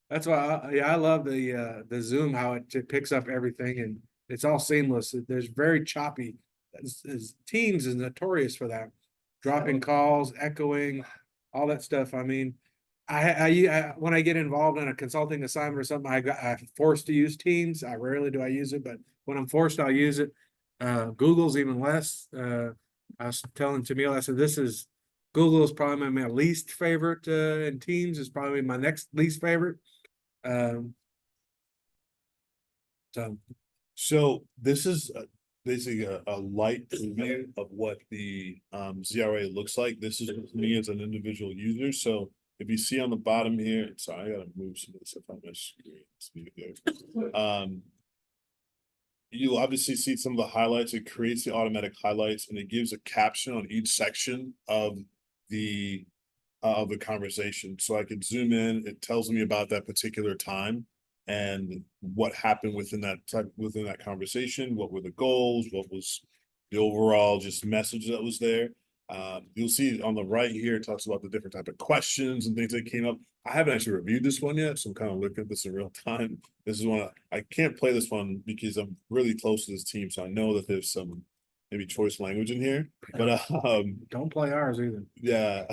[SPEAKER 4] That's why, I love the Zoom, how it picks up everything and it's all seamless. There's very choppy. Teams is notorious for that. Dropping calls, echoing, all that stuff. I mean, I when I get involved in a consulting assignment or something, I'm forced to use Teams. I rarely do I use it, but when I'm forced, I'll use it. Google's even less. I was telling Tamil, I said, Google is probably my least favorite, and Teams is probably my next least favorite.
[SPEAKER 2] So this is basically a light preview of what the ZRA looks like. This is me as an individual user. So if you see on the bottom here, sorry, I gotta move some of this up on my screen. You'll obviously see some of the highlights. It creates the automatic highlights and it gives a caption on each section of the conversation. So I can zoom in, it tells me about that particular time and what happened within that conversation, what were the goals, what was the overall just message that was there. You'll see on the right here, it talks about the different type of questions and things that came up. I haven't actually reviewed this one yet, so I'm kind of looking at this in real time. This is one, I can't play this one because I'm really close to this team, so I know that there's some maybe choice language in here, but,
[SPEAKER 4] Don't play ours either.
[SPEAKER 2] yeah.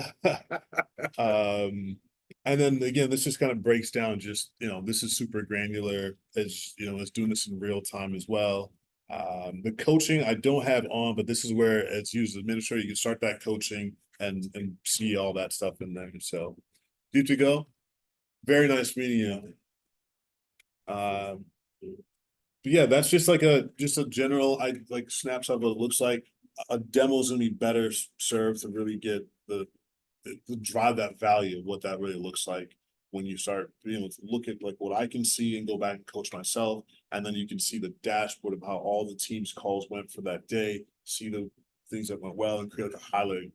[SPEAKER 2] And then again, this just kind of breaks down just, this is super granular, as it's doing this in real time as well. The coaching I don't have on, but this is where it's used as administrator. You can start that coaching and see all that stuff in there. So good to go. Very nice meeting you. But yeah, that's just like a general snapshot of what it looks like. A demo is gonna be better served to really get to drive that value of what that really looks like when you start being able to look at like what I can see and go back and coach myself. And then you can see the dashboard of how all the team's calls went for that day, see the things that went well and create like a highlight,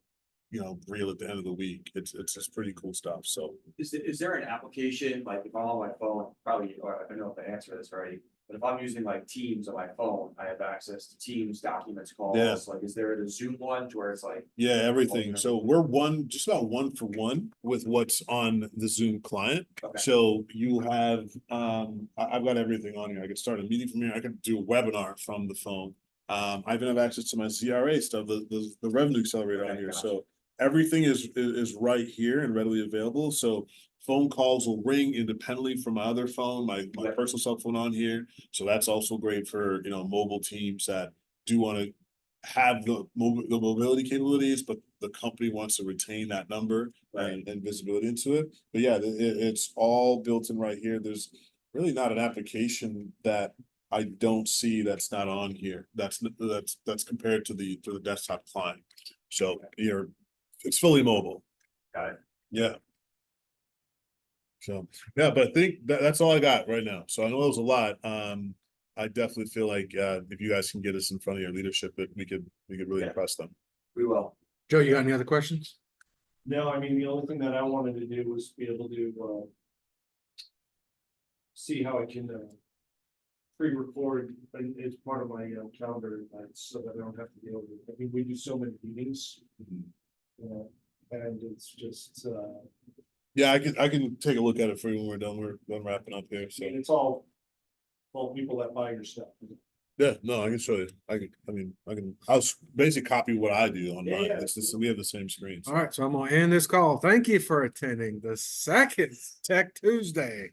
[SPEAKER 2] reel at the end of the week. It's just pretty cool stuff. So
[SPEAKER 1] Is there an application, like if I'm on my phone, probably, or I don't know if I answer this already, but if I'm using like Teams on my phone, I have access to Teams, documents, calls,
[SPEAKER 2] Yeah.
[SPEAKER 1] like, is there a Zoom one to where it's like?
[SPEAKER 2] yeah, everything. So we're just about 1-for-1 with what's on the Zoom client.
[SPEAKER 1] Okay.
[SPEAKER 2] So you have, I've got everything on here. I can start a meeting from here. I can do a webinar from the phone. I even have access to my ZRA stuff, the revenue accelerator on
[SPEAKER 1] Okay,
[SPEAKER 2] here.
[SPEAKER 1] gotcha.
[SPEAKER 2] So everything is right here and readily available. So phone calls will ring independently from my other phone, my
[SPEAKER 1] Yeah.
[SPEAKER 2] personal cell phone on here. So that's also great for, mobile teams that do want to have the mobility capabilities, but the company wants to retain that number
[SPEAKER 1] Right.
[SPEAKER 2] and visibility into it. But yeah, it's all built in right here. There's really not an application that I don't see that's not on here. That's compared to the desktop client. So it's fully mobile.
[SPEAKER 1] Got it.
[SPEAKER 2] Yeah. So, yeah, but I think that's all I got right now. So I know it was a lot. I definitely feel like if you guys can get us in front of your leadership, that we could really
[SPEAKER 1] Yeah.
[SPEAKER 2] impress them.
[SPEAKER 1] We will.
[SPEAKER 4] Joe, you got any other questions?
[SPEAKER 3] No, I mean, the only thing that I wanted to do was be able to see how I can pre-record as part of my calendar so that I don't have to deal with it. I mean, we do so many meetings. And it's just,
[SPEAKER 2] Yeah, I can take a look at it for you when we're done. We're done wrapping up here. So
[SPEAKER 3] and it's all people that buy your stuff.
[SPEAKER 2] yeah, no, I can show you. I'll basically copy what I do on mine.
[SPEAKER 3] Yeah.
[SPEAKER 2] We have the same screens.
[SPEAKER 4] All right, so I'm gonna end this call. Thank you for attending the second Tech Tuesday.